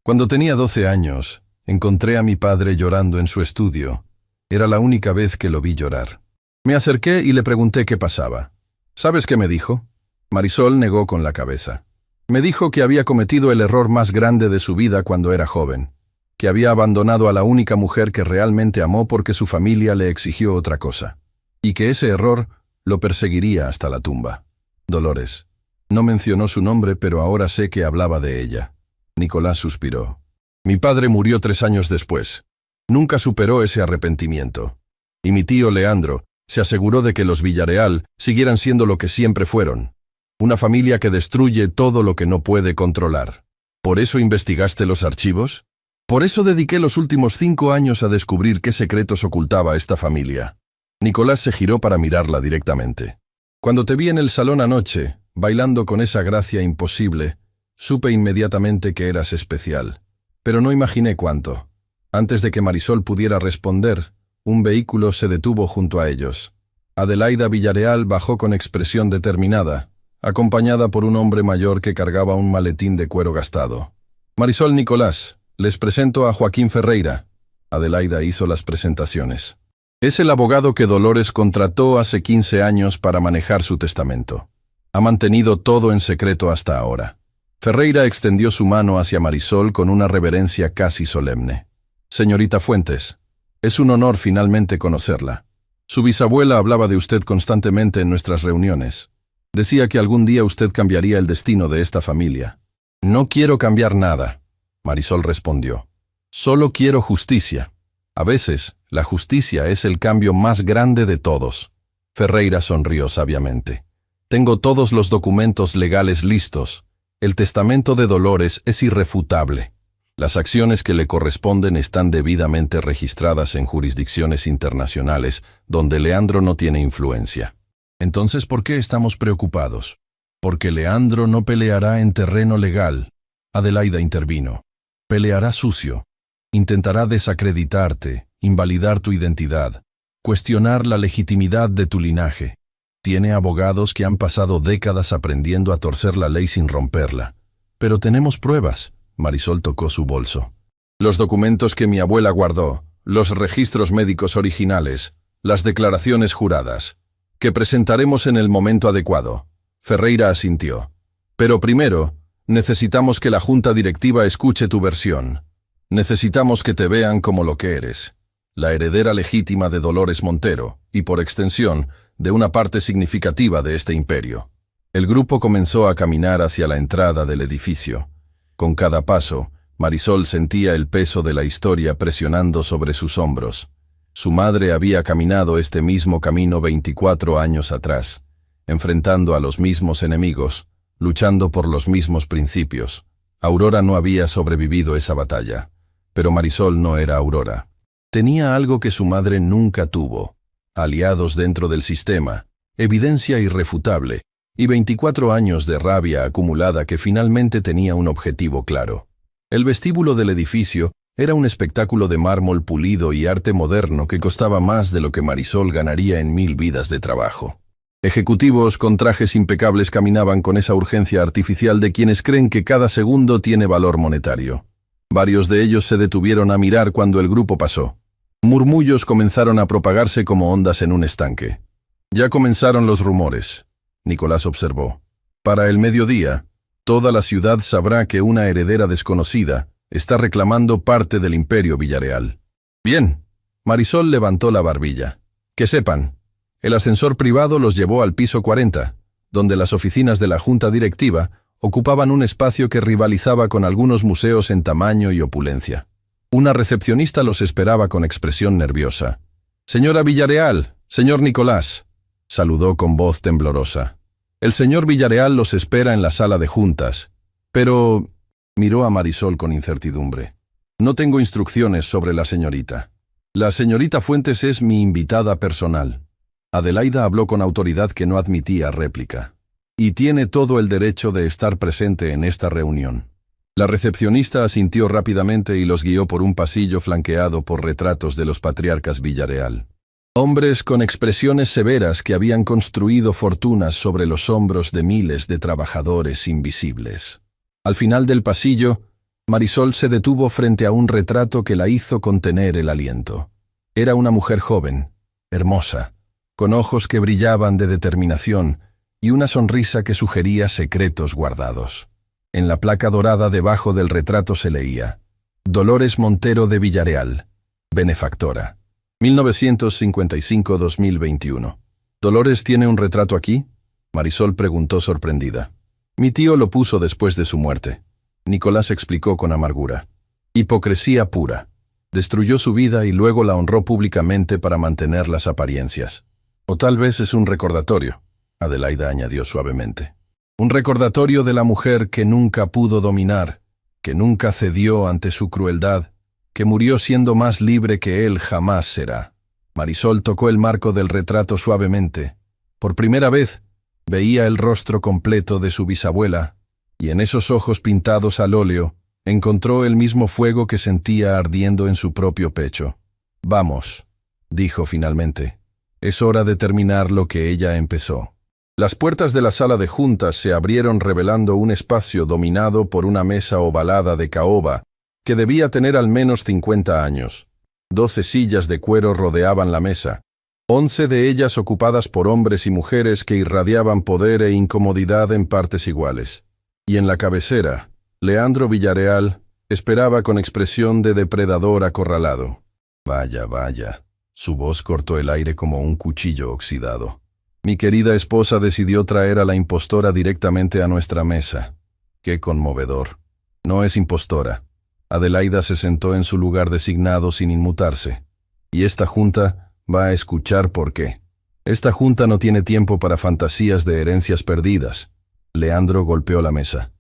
Cuando tenía 12 años, encontré a mi padre llorando en su estudio. Era la única vez que lo vi llorar. Me acerqué y le pregunté qué pasaba. ¿Sabes qué me dijo? Marisol negó con la cabeza. Me dijo que había cometido el error más grande de su vida cuando era joven, que había abandonado a la única mujer que realmente amó porque su familia le exigió otra cosa, y que ese error lo perseguiría hasta la tumba. Dolores. No mencionó su nombre, pero ahora sé que hablaba de ella. Nicolás suspiró. Mi padre murió 3 años después. Nunca superó ese arrepentimiento. Y mi tío Leandro se aseguró de que los Villareal siguieran siendo lo que siempre fueron. Una familia que destruye todo lo que no puede controlar. ¿Por eso investigaste los archivos? Por eso dediqué los últimos 5 años a descubrir qué secretos ocultaba esta familia. Nicolás se giró para mirarla directamente. Cuando te vi en el salón anoche, bailando con esa gracia imposible, supe inmediatamente que eras especial. Pero no imaginé cuánto. Antes de que Marisol pudiera responder, un vehículo se detuvo junto a ellos. Adelaida Villareal bajó con expresión determinada, acompañada por un hombre mayor que cargaba un maletín de cuero gastado. Marisol, Nicolás, les presento a Joaquín Ferreira. Adelaida hizo las presentaciones. Es el abogado que Dolores contrató hace 15 años para manejar su testamento. Ha mantenido todo en secreto hasta ahora. Ferreira extendió su mano hacia Marisol con una reverencia casi solemne. Señorita Fuentes, es un honor finalmente conocerla. Su bisabuela hablaba de usted constantemente en nuestras reuniones. Decía que algún día usted cambiaría el destino de esta familia. No quiero cambiar nada, Marisol respondió. Solo quiero justicia. A veces, la justicia es el cambio más grande de todos. Ferreira sonrió sabiamente. Tengo todos los documentos legales listos. El testamento de Dolores es irrefutable. Las acciones que le corresponden están debidamente registradas en jurisdicciones internacionales, donde Leandro no tiene influencia. Entonces, ¿por qué estamos preocupados? Porque Leandro no peleará en terreno legal. Adelaida intervino. Peleará sucio. Intentará desacreditarte, invalidar tu identidad, cuestionar la legitimidad de tu linaje. Tiene abogados que han pasado décadas aprendiendo a torcer la ley sin romperla. Pero tenemos pruebas. Marisol tocó su bolso. Los documentos que mi abuela guardó, los registros médicos originales, las declaraciones juradas, que presentaremos en el momento adecuado. Ferreira asintió. Pero primero, necesitamos que la junta directiva escuche tu versión. Necesitamos que te vean como lo que eres, la heredera legítima de Dolores Montero, y por extensión, de una parte significativa de este imperio. El grupo comenzó a caminar hacia la entrada del edificio. Con cada paso, Marisol sentía el peso de la historia presionando sobre sus hombros. Su madre había caminado este mismo camino 24 años atrás, enfrentando a los mismos enemigos, luchando por los mismos principios. Aurora no había sobrevivido esa batalla, pero Marisol no era Aurora. Tenía algo que su madre nunca tuvo: aliados dentro del sistema, evidencia irrefutable, y 24 años de rabia acumulada que finalmente tenía un objetivo claro. El vestíbulo del edificio era un espectáculo de mármol pulido y arte moderno que costaba más de lo que Marisol ganaría en 1000 vidas de trabajo. Ejecutivos con trajes impecables caminaban con esa urgencia artificial de quienes creen que cada segundo tiene valor monetario. Varios de ellos se detuvieron a mirar cuando el grupo pasó. Murmullos comenzaron a propagarse como ondas en un estanque. Ya comenzaron los rumores. Nicolás observó. Para el mediodía, toda la ciudad sabrá que una heredera desconocida está reclamando parte del imperio Villareal. Bien. Marisol levantó la barbilla. Que sepan, el ascensor privado los llevó al piso 40, donde las oficinas de la junta directiva ocupaban un espacio que rivalizaba con algunos museos en tamaño y opulencia. Una recepcionista los esperaba con expresión nerviosa. «Señora Villareal, señor Nicolás», saludó con voz temblorosa. «El señor Villareal los espera en la sala de juntas. Pero...» miró a Marisol con incertidumbre. «No tengo instrucciones sobre la señorita. La señorita Fuentes es mi invitada personal». Adelaida habló con autoridad que no admitía réplica. «Y tiene todo el derecho de estar presente en esta reunión». La recepcionista asintió rápidamente y los guió por un pasillo flanqueado por retratos de los patriarcas Villareal. Hombres con expresiones severas que habían construido fortunas sobre los hombros de miles de trabajadores invisibles. Al final del pasillo, Marisol se detuvo frente a un retrato que la hizo contener el aliento. Era una mujer joven, hermosa, con ojos que brillaban de determinación y una sonrisa que sugería secretos guardados. En la placa dorada debajo del retrato se leía: Dolores Montero de Villareal, benefactora. 1955-2021. ¿Dolores tiene un retrato aquí?, Marisol preguntó sorprendida. Mi tío lo puso después de su muerte. Nicolás explicó con amargura. Hipocresía pura. Destruyó su vida y luego la honró públicamente para mantener las apariencias. O tal vez es un recordatorio, Adelaida añadió suavemente. Un recordatorio de la mujer que nunca pudo dominar, que nunca cedió ante su crueldad, que murió siendo más libre que él jamás será. Marisol tocó el marco del retrato suavemente. Por primera vez, veía el rostro completo de su bisabuela, y en esos ojos pintados al óleo, encontró el mismo fuego que sentía ardiendo en su propio pecho. Vamos, dijo finalmente. Es hora de terminar lo que ella empezó. Las puertas de la sala de juntas se abrieron revelando un espacio dominado por una mesa ovalada de caoba que debía tener al menos 50 años. 12 sillas de cuero rodeaban la mesa, 11 de ellas ocupadas por hombres y mujeres que irradiaban poder e incomodidad en partes iguales. Y en la cabecera, Leandro Villareal esperaba con expresión de depredador acorralado. Vaya, vaya. Su voz cortó el aire como un cuchillo oxidado. Mi querida esposa decidió traer a la impostora directamente a nuestra mesa. ¡Qué conmovedor! No es impostora. Adelaida se sentó en su lugar designado sin inmutarse. Y esta junta va a escuchar por qué. Esta junta no tiene tiempo para fantasías de herencias perdidas. Leandro golpeó la mesa.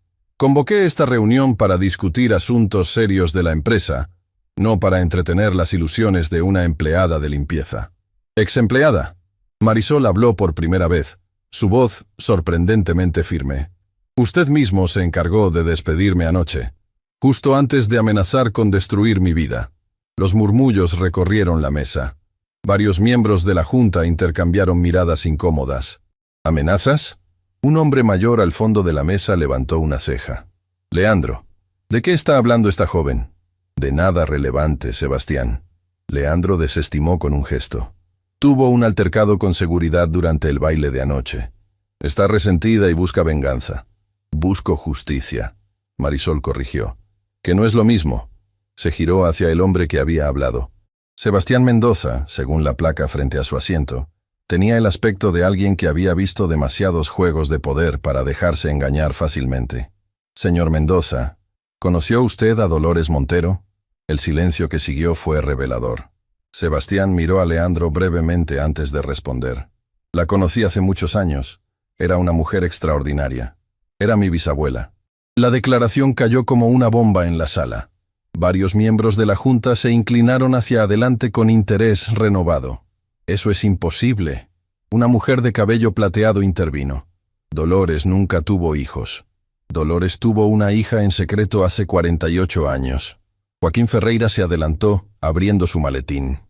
Convoqué esta reunión para discutir asuntos serios de la empresa, no para entretener las ilusiones de una empleada de limpieza. Ex-empleada. Marisol habló por primera vez, su voz sorprendentemente firme. Usted mismo se encargó de despedirme anoche, justo antes de amenazar con destruir mi vida. Los murmullos recorrieron la mesa. Varios miembros de la junta intercambiaron miradas incómodas. ¿Amenazas? Un hombre mayor al fondo de la mesa levantó una ceja. Leandro, ¿de qué está hablando esta joven? De nada relevante, Sebastián. Leandro desestimó con un gesto. Tuvo un altercado con seguridad durante el baile de anoche. Está resentida y busca venganza. Busco justicia. Marisol corrigió. Que no es lo mismo. Se giró hacia el hombre que había hablado. Sebastián Mendoza, según la placa frente a su asiento, tenía el aspecto de alguien que había visto demasiados juegos de poder para dejarse engañar fácilmente. Señor Mendoza, ¿conoció usted a Dolores Montero? El silencio que siguió fue revelador. Sebastián miró a Leandro brevemente antes de responder. La conocí hace muchos años. Era una mujer extraordinaria. Era mi bisabuela. La declaración cayó como una bomba en la sala. Varios miembros de la junta se inclinaron hacia adelante con interés renovado. Eso es imposible. Una mujer de cabello plateado intervino. Dolores nunca tuvo hijos. Dolores tuvo una hija en secreto hace 48 años. Joaquín Ferreira se adelantó, abriendo su maletín.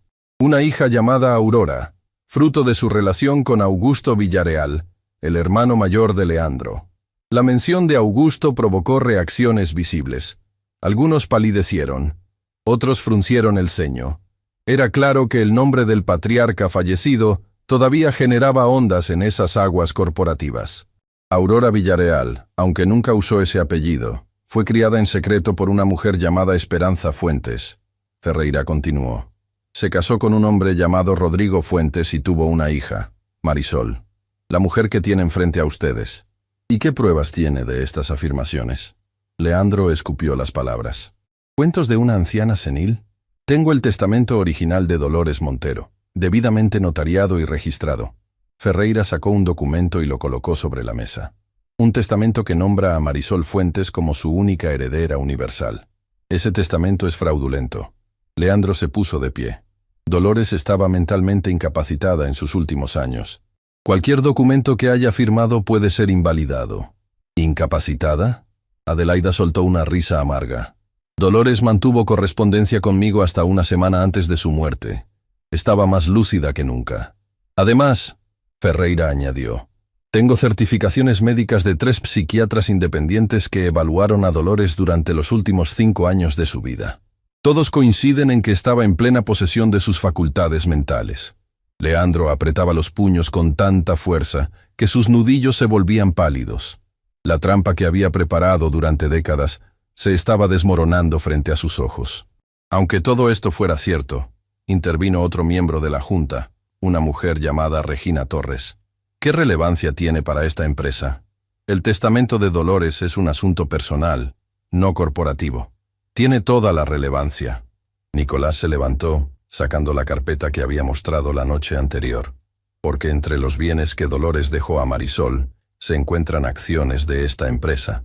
Una hija llamada Aurora, fruto de su relación con Augusto Villarreal, el hermano mayor de Leandro. La mención de Augusto provocó reacciones visibles. Algunos palidecieron, otros fruncieron el ceño. Era claro que el nombre del patriarca fallecido todavía generaba ondas en esas aguas corporativas. Aurora Villarreal, aunque nunca usó ese apellido, fue criada en secreto por una mujer llamada Esperanza Fuentes. Ferreira continuó. Se casó con un hombre llamado Rodrigo Fuentes y tuvo una hija, Marisol, la mujer que tienen frente a ustedes. ¿Y qué pruebas tiene de estas afirmaciones? Leandro escupió las palabras. ¿Cuentos de una anciana senil? Tengo el testamento original de Dolores Montero, debidamente notariado y registrado. Ferreira sacó un documento y lo colocó sobre la mesa. Un testamento que nombra a Marisol Fuentes como su única heredera universal. Ese testamento es fraudulento. Leandro se puso de pie. Dolores estaba mentalmente incapacitada en sus últimos años. Cualquier documento que haya firmado puede ser invalidado. ¿Incapacitada? Adelaida soltó una risa amarga. Dolores mantuvo correspondencia conmigo hasta una semana antes de su muerte. Estaba más lúcida que nunca. Además, Ferreira añadió, tengo certificaciones médicas de 3 psiquiatras independientes que evaluaron a Dolores durante los últimos 5 años de su vida. Todos coinciden en que estaba en plena posesión de sus facultades mentales. Leandro apretaba los puños con tanta fuerza que sus nudillos se volvían pálidos. La trampa que había preparado durante décadas se estaba desmoronando frente a sus ojos. Aunque todo esto fuera cierto, intervino otro miembro de la junta, una mujer llamada Regina Torres. ¿Qué relevancia tiene para esta empresa? El testamento de Dolores es un asunto personal, no corporativo. Tiene toda la relevancia. Nicolás se levantó, sacando la carpeta que había mostrado la noche anterior, porque entre los bienes que Dolores dejó a Marisol se encuentran acciones de esta empresa.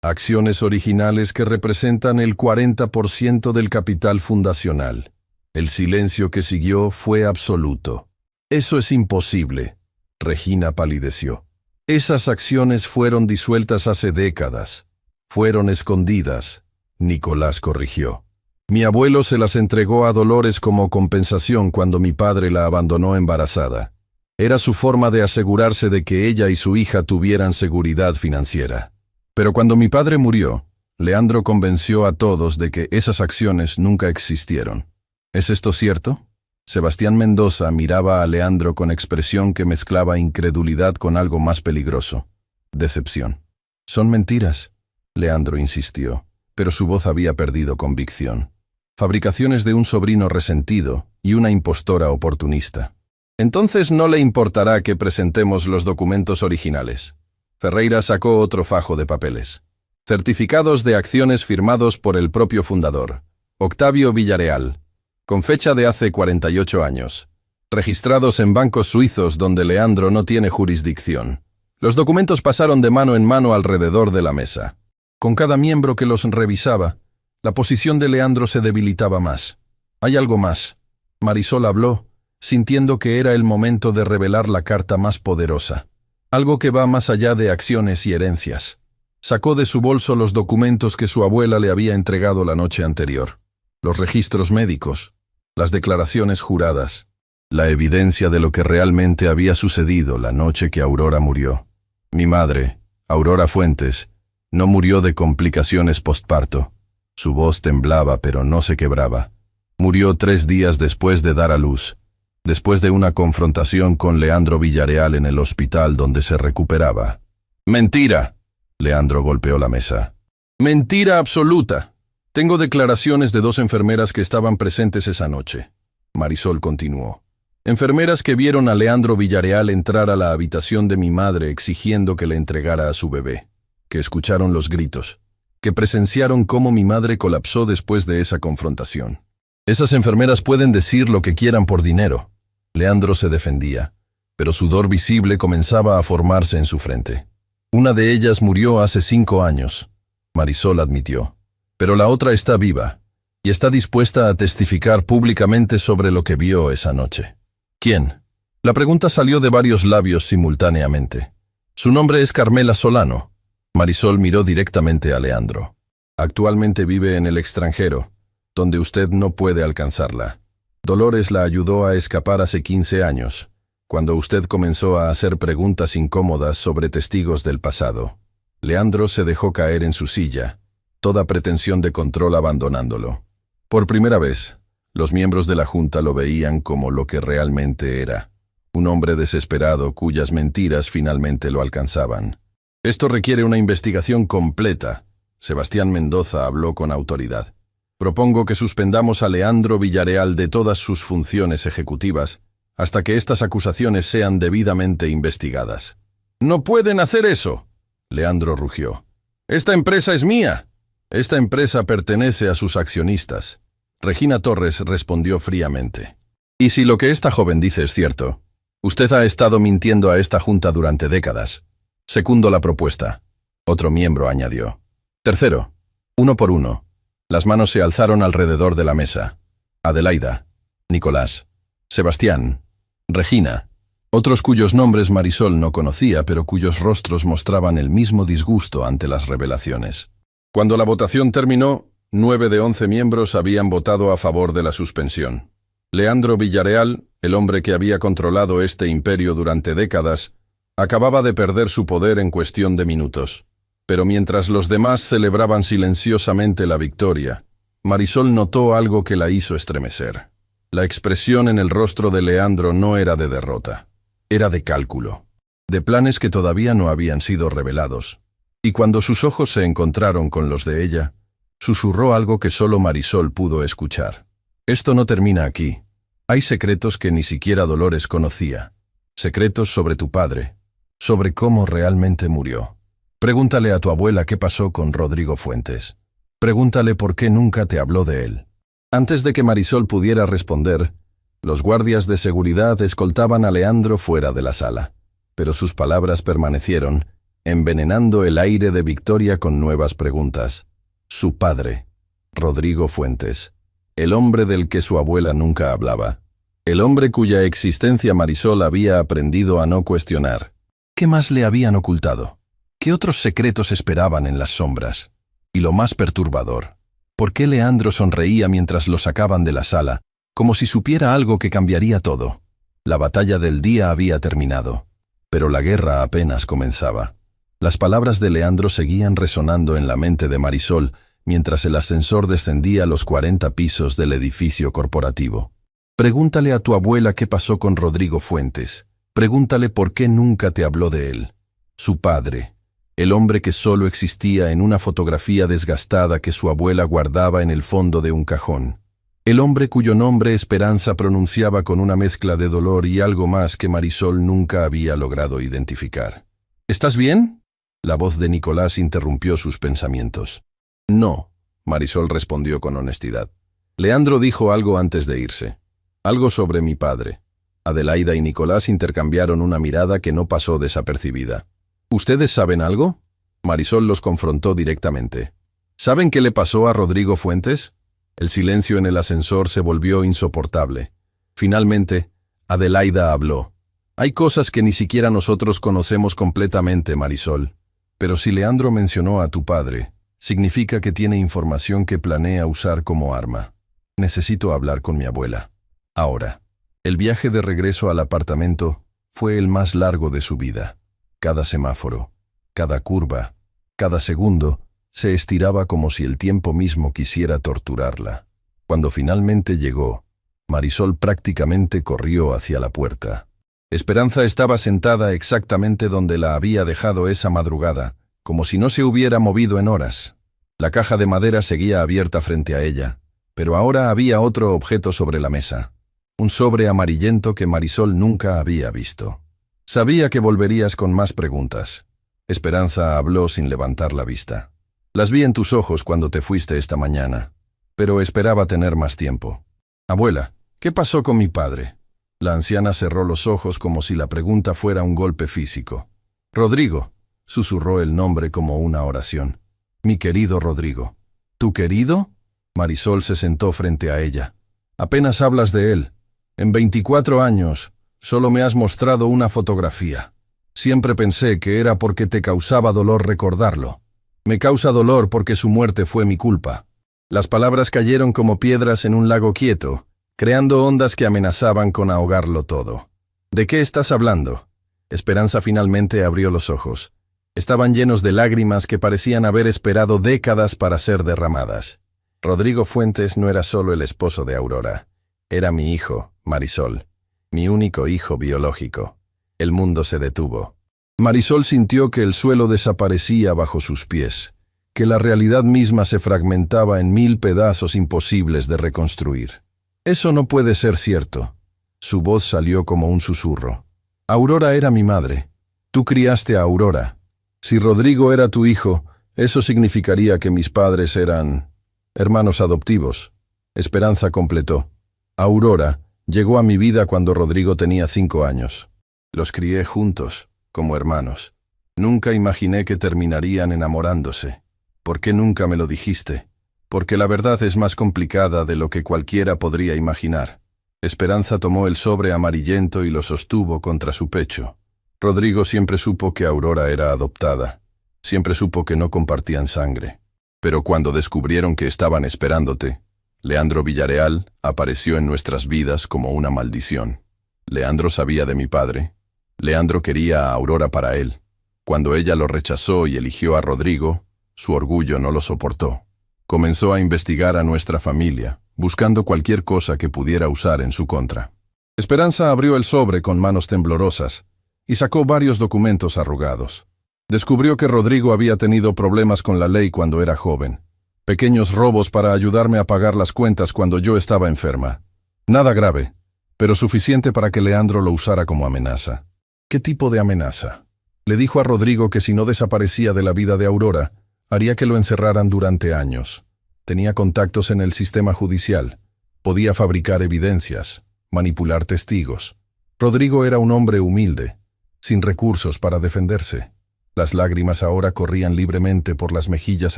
Acciones originales que representan el 40% del capital fundacional. El silencio que siguió fue absoluto. Eso es imposible. Regina palideció. Esas acciones fueron disueltas hace décadas. Fueron escondidas. Nicolás corrigió. Mi abuelo se las entregó a Dolores como compensación cuando mi padre la abandonó embarazada. Era su forma de asegurarse de que ella y su hija tuvieran seguridad financiera. Pero cuando mi padre murió, Leandro convenció a todos de que esas acciones nunca existieron. ¿Es esto cierto? Sebastián Mendoza miraba a Leandro con expresión que mezclaba incredulidad con algo más peligroso: decepción. Son mentiras, Leandro insistió, pero su voz había perdido convicción. Fabricaciones de un sobrino resentido y una impostora oportunista. Entonces no le importará que presentemos los documentos originales. Ferreira sacó otro fajo de papeles. Certificados de acciones firmados por el propio fundador, Octavio Villarreal, con fecha de hace 48 años, registrados en bancos suizos donde Leandro no tiene jurisdicción. Los documentos pasaron de mano en mano alrededor de la mesa. Con cada miembro que los revisaba, la posición de Leandro se debilitaba más. «Hay algo más». Marisol habló, sintiendo que era el momento de revelar la carta más poderosa. Algo que va más allá de acciones y herencias. Sacó de su bolso los documentos que su abuela le había entregado la noche anterior. Los registros médicos, las declaraciones juradas, la evidencia de lo que realmente había sucedido la noche que Aurora murió. Mi madre, Aurora Fuentes, no murió de complicaciones postparto. Su voz temblaba pero no se quebraba. Murió 3 días después de dar a luz, después de una confrontación con Leandro Villareal en el hospital donde se recuperaba. «¡Mentira!», Leandro golpeó la mesa. «¡Mentira absoluta! Tengo declaraciones de 2 enfermeras que estaban presentes esa noche». Marisol continuó. «Enfermeras que vieron a Leandro Villareal entrar a la habitación de mi madre exigiendo que le entregara a su bebé, que escucharon los gritos, que presenciaron cómo mi madre colapsó después de esa confrontación. Esas enfermeras pueden decir lo que quieran por dinero». Leandro se defendía, pero sudor visible comenzaba a formarse en su frente. «Una de ellas murió hace 5 años», Marisol admitió, «pero la otra está viva y está dispuesta a testificar públicamente sobre lo que vio esa noche». «¿Quién?». La pregunta salió de varios labios simultáneamente. «Su nombre es Carmela Solano». Marisol miró directamente a Leandro. «Actualmente vive en el extranjero, donde usted no puede alcanzarla. Dolores la ayudó a escapar hace 15 años, cuando usted comenzó a hacer preguntas incómodas sobre testigos del pasado». Leandro se dejó caer en su silla, toda pretensión de control abandonándolo. Por primera vez, los miembros de la Junta lo veían como lo que realmente era, un hombre desesperado cuyas mentiras finalmente lo alcanzaban. «Esto requiere una investigación completa», Sebastián Mendoza habló con autoridad. «Propongo que suspendamos a Leandro Villareal de todas sus funciones ejecutivas hasta que estas acusaciones sean debidamente investigadas». «¡No pueden hacer eso!», Leandro rugió. «Esta empresa es mía. Esta empresa pertenece a sus accionistas». Regina Torres respondió fríamente. «Y si lo que esta joven dice es cierto, usted ha estado mintiendo a esta junta durante décadas». «Secundo la propuesta», otro miembro añadió. «Tercero, 1 por 1. Las manos se alzaron alrededor de la mesa. Adelaida, Nicolás, Sebastián, Regina, otros cuyos nombres Marisol no conocía, pero cuyos rostros mostraban el mismo disgusto ante las revelaciones. Cuando la votación terminó, 9 de 11 miembros habían votado a favor de la suspensión. Leandro Villareal, el hombre que había controlado este imperio durante décadas, acababa de perder su poder en cuestión de minutos. Pero mientras los demás celebraban silenciosamente la victoria, Marisol notó algo que la hizo estremecer. La expresión en el rostro de Leandro no era de derrota, era de cálculo, de planes que todavía no habían sido revelados. Y cuando sus ojos se encontraron con los de ella, susurró algo que solo Marisol pudo escuchar. «Esto no termina aquí. Hay secretos que ni siquiera Dolores conocía. Secretos sobre tu padre, sobre cómo realmente murió. Pregúntale a tu abuela qué pasó con Rodrigo Fuentes. Pregúntale por qué nunca te habló de él». Antes de que Marisol pudiera responder, los guardias de seguridad escoltaban a Leandro fuera de la sala, pero sus palabras permanecieron, envenenando el aire de victoria con nuevas preguntas. Su padre, Rodrigo Fuentes, el hombre del que su abuela nunca hablaba, el hombre cuya existencia Marisol había aprendido a no cuestionar. ¿Qué más le habían ocultado? ¿Qué otros secretos esperaban en las sombras? Y lo más perturbador, ¿por qué Leandro sonreía mientras lo sacaban de la sala, como si supiera algo que cambiaría todo? La batalla del día había terminado, pero la guerra apenas comenzaba. Las palabras de Leandro seguían resonando en la mente de Marisol mientras el ascensor descendía los 40 pisos del edificio corporativo. Pregúntale a tu abuela qué pasó con Rodrigo Fuentes. Pregúntale por qué nunca te habló de él. Su padre, el hombre que solo existía en una fotografía desgastada que su abuela guardaba en el fondo de un cajón. El hombre cuyo nombre Esperanza pronunciaba con una mezcla de dolor y algo más que Marisol nunca había logrado identificar. ¿Estás bien?, la voz de Nicolás interrumpió sus pensamientos. No, Marisol respondió con honestidad. Leandro dijo algo antes de irse. Algo sobre mi padre. Adelaida y Nicolás intercambiaron una mirada que no pasó desapercibida. ¿Ustedes saben algo?, Marisol los confrontó directamente. ¿Saben qué le pasó a Rodrigo Fuentes? El silencio en el ascensor se volvió insoportable. Finalmente, Adelaida habló. Hay cosas que ni siquiera nosotros conocemos completamente, Marisol. Pero si Leandro mencionó a tu padre, significa que tiene información que planea usar como arma. Necesito hablar con mi abuela. Ahora. El viaje de regreso al apartamento fue el más largo de su vida. Cada semáforo, cada curva, cada segundo, se estiraba como si el tiempo mismo quisiera torturarla. Cuando finalmente llegó, Marisol prácticamente corrió hacia la puerta. Esperanza estaba sentada exactamente donde la había dejado esa madrugada, como si no se hubiera movido en horas. La caja de madera seguía abierta frente a ella, pero ahora había otro objeto sobre la mesa. Un sobre amarillento que Marisol nunca había visto. Sabía que volverías con más preguntas. Esperanza habló sin levantar la vista. Las vi en tus ojos cuando te fuiste esta mañana, pero esperaba tener más tiempo. Abuela, ¿qué pasó con mi padre? La anciana cerró los ojos como si la pregunta fuera un golpe físico. Rodrigo, susurró el nombre como una oración. Mi querido Rodrigo. ¿Tu querido? Marisol se sentó frente a ella. Apenas hablas de él. En 24 años, solo me has mostrado una fotografía. Siempre pensé que era porque te causaba dolor recordarlo. Me causa dolor porque su muerte fue mi culpa. Las palabras cayeron como piedras en un lago quieto, creando ondas que amenazaban con ahogarlo todo. ¿De qué estás hablando? Esperanza finalmente abrió los ojos. Estaban llenos de lágrimas que parecían haber esperado décadas para ser derramadas. Rodrigo Fuentes no era solo el esposo de Aurora. Era mi hijo, Marisol. Mi único hijo biológico. El mundo se detuvo. Marisol sintió que el suelo desaparecía bajo sus pies, que la realidad misma se fragmentaba en 1000 pedazos imposibles de reconstruir. Eso no puede ser cierto. Su voz salió como un susurro. Aurora era mi madre. Tú criaste a Aurora. Si Rodrigo era tu hijo, eso significaría que mis padres eran hermanos adoptivos. Esperanza completó. Aurora llegó a mi vida cuando Rodrigo tenía 5 años. Los crié juntos, como hermanos. Nunca imaginé que terminarían enamorándose. ¿Por qué nunca me lo dijiste? Porque la verdad es más complicada de lo que cualquiera podría imaginar. Esperanza tomó el sobre amarillento y lo sostuvo contra su pecho. Rodrigo siempre supo que Aurora era adoptada. Siempre supo que no compartían sangre. Pero cuando descubrieron que estaban esperándote, Leandro Villarreal apareció en nuestras vidas como una maldición. Leandro sabía de mi padre. Leandro quería a Aurora para él. Cuando ella lo rechazó y eligió a Rodrigo, su orgullo no lo soportó. Comenzó a investigar a nuestra familia, buscando cualquier cosa que pudiera usar en su contra. Esperanza abrió el sobre con manos temblorosas y sacó varios documentos arrugados. Descubrió que Rodrigo había tenido problemas con la ley cuando era joven. Pequeños robos para ayudarme a pagar las cuentas cuando yo estaba enferma. Nada grave, pero suficiente para que Leandro lo usara como amenaza. ¿Qué tipo de amenaza? Le dijo a Rodrigo que si no desaparecía de la vida de Aurora, haría que lo encerraran durante años. Tenía contactos en el sistema judicial. Podía fabricar evidencias, manipular testigos. Rodrigo era un hombre humilde, sin recursos para defenderse. Las lágrimas ahora corrían libremente por las mejillas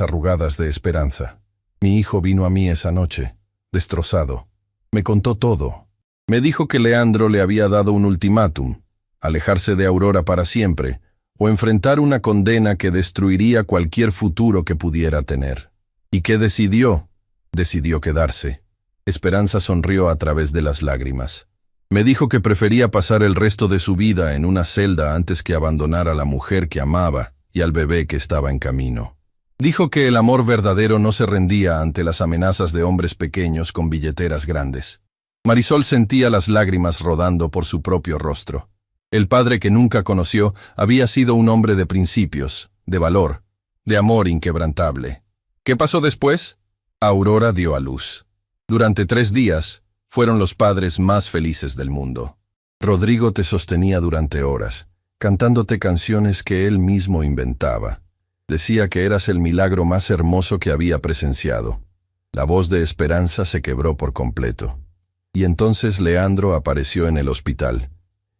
arrugadas de Esperanza. Mi hijo vino a mí esa noche, destrozado. Me contó todo. Me dijo que Leandro le había dado un ultimátum: alejarse de Aurora para siempre, o enfrentar una condena que destruiría cualquier futuro que pudiera tener. ¿Y qué decidió? Decidió quedarse. Esperanza sonrió a través de las lágrimas. Me dijo que prefería pasar el resto de su vida en una celda antes que abandonar a la mujer que amaba y al bebé que estaba en camino. Dijo que el amor verdadero no se rendía ante las amenazas de hombres pequeños con billeteras grandes. Marisol sentía las lágrimas rodando por su propio rostro. El padre que nunca conoció había sido un hombre de principios, de valor, de amor inquebrantable. ¿Qué pasó después? Aurora dio a luz. Durante 3 días, fueron los padres más felices del mundo. Rodrigo te sostenía durante horas, cantándote canciones que él mismo inventaba. Decía que eras el milagro más hermoso que había presenciado. La voz de Esperanza se quebró por completo. Y entonces Leandro apareció en el hospital.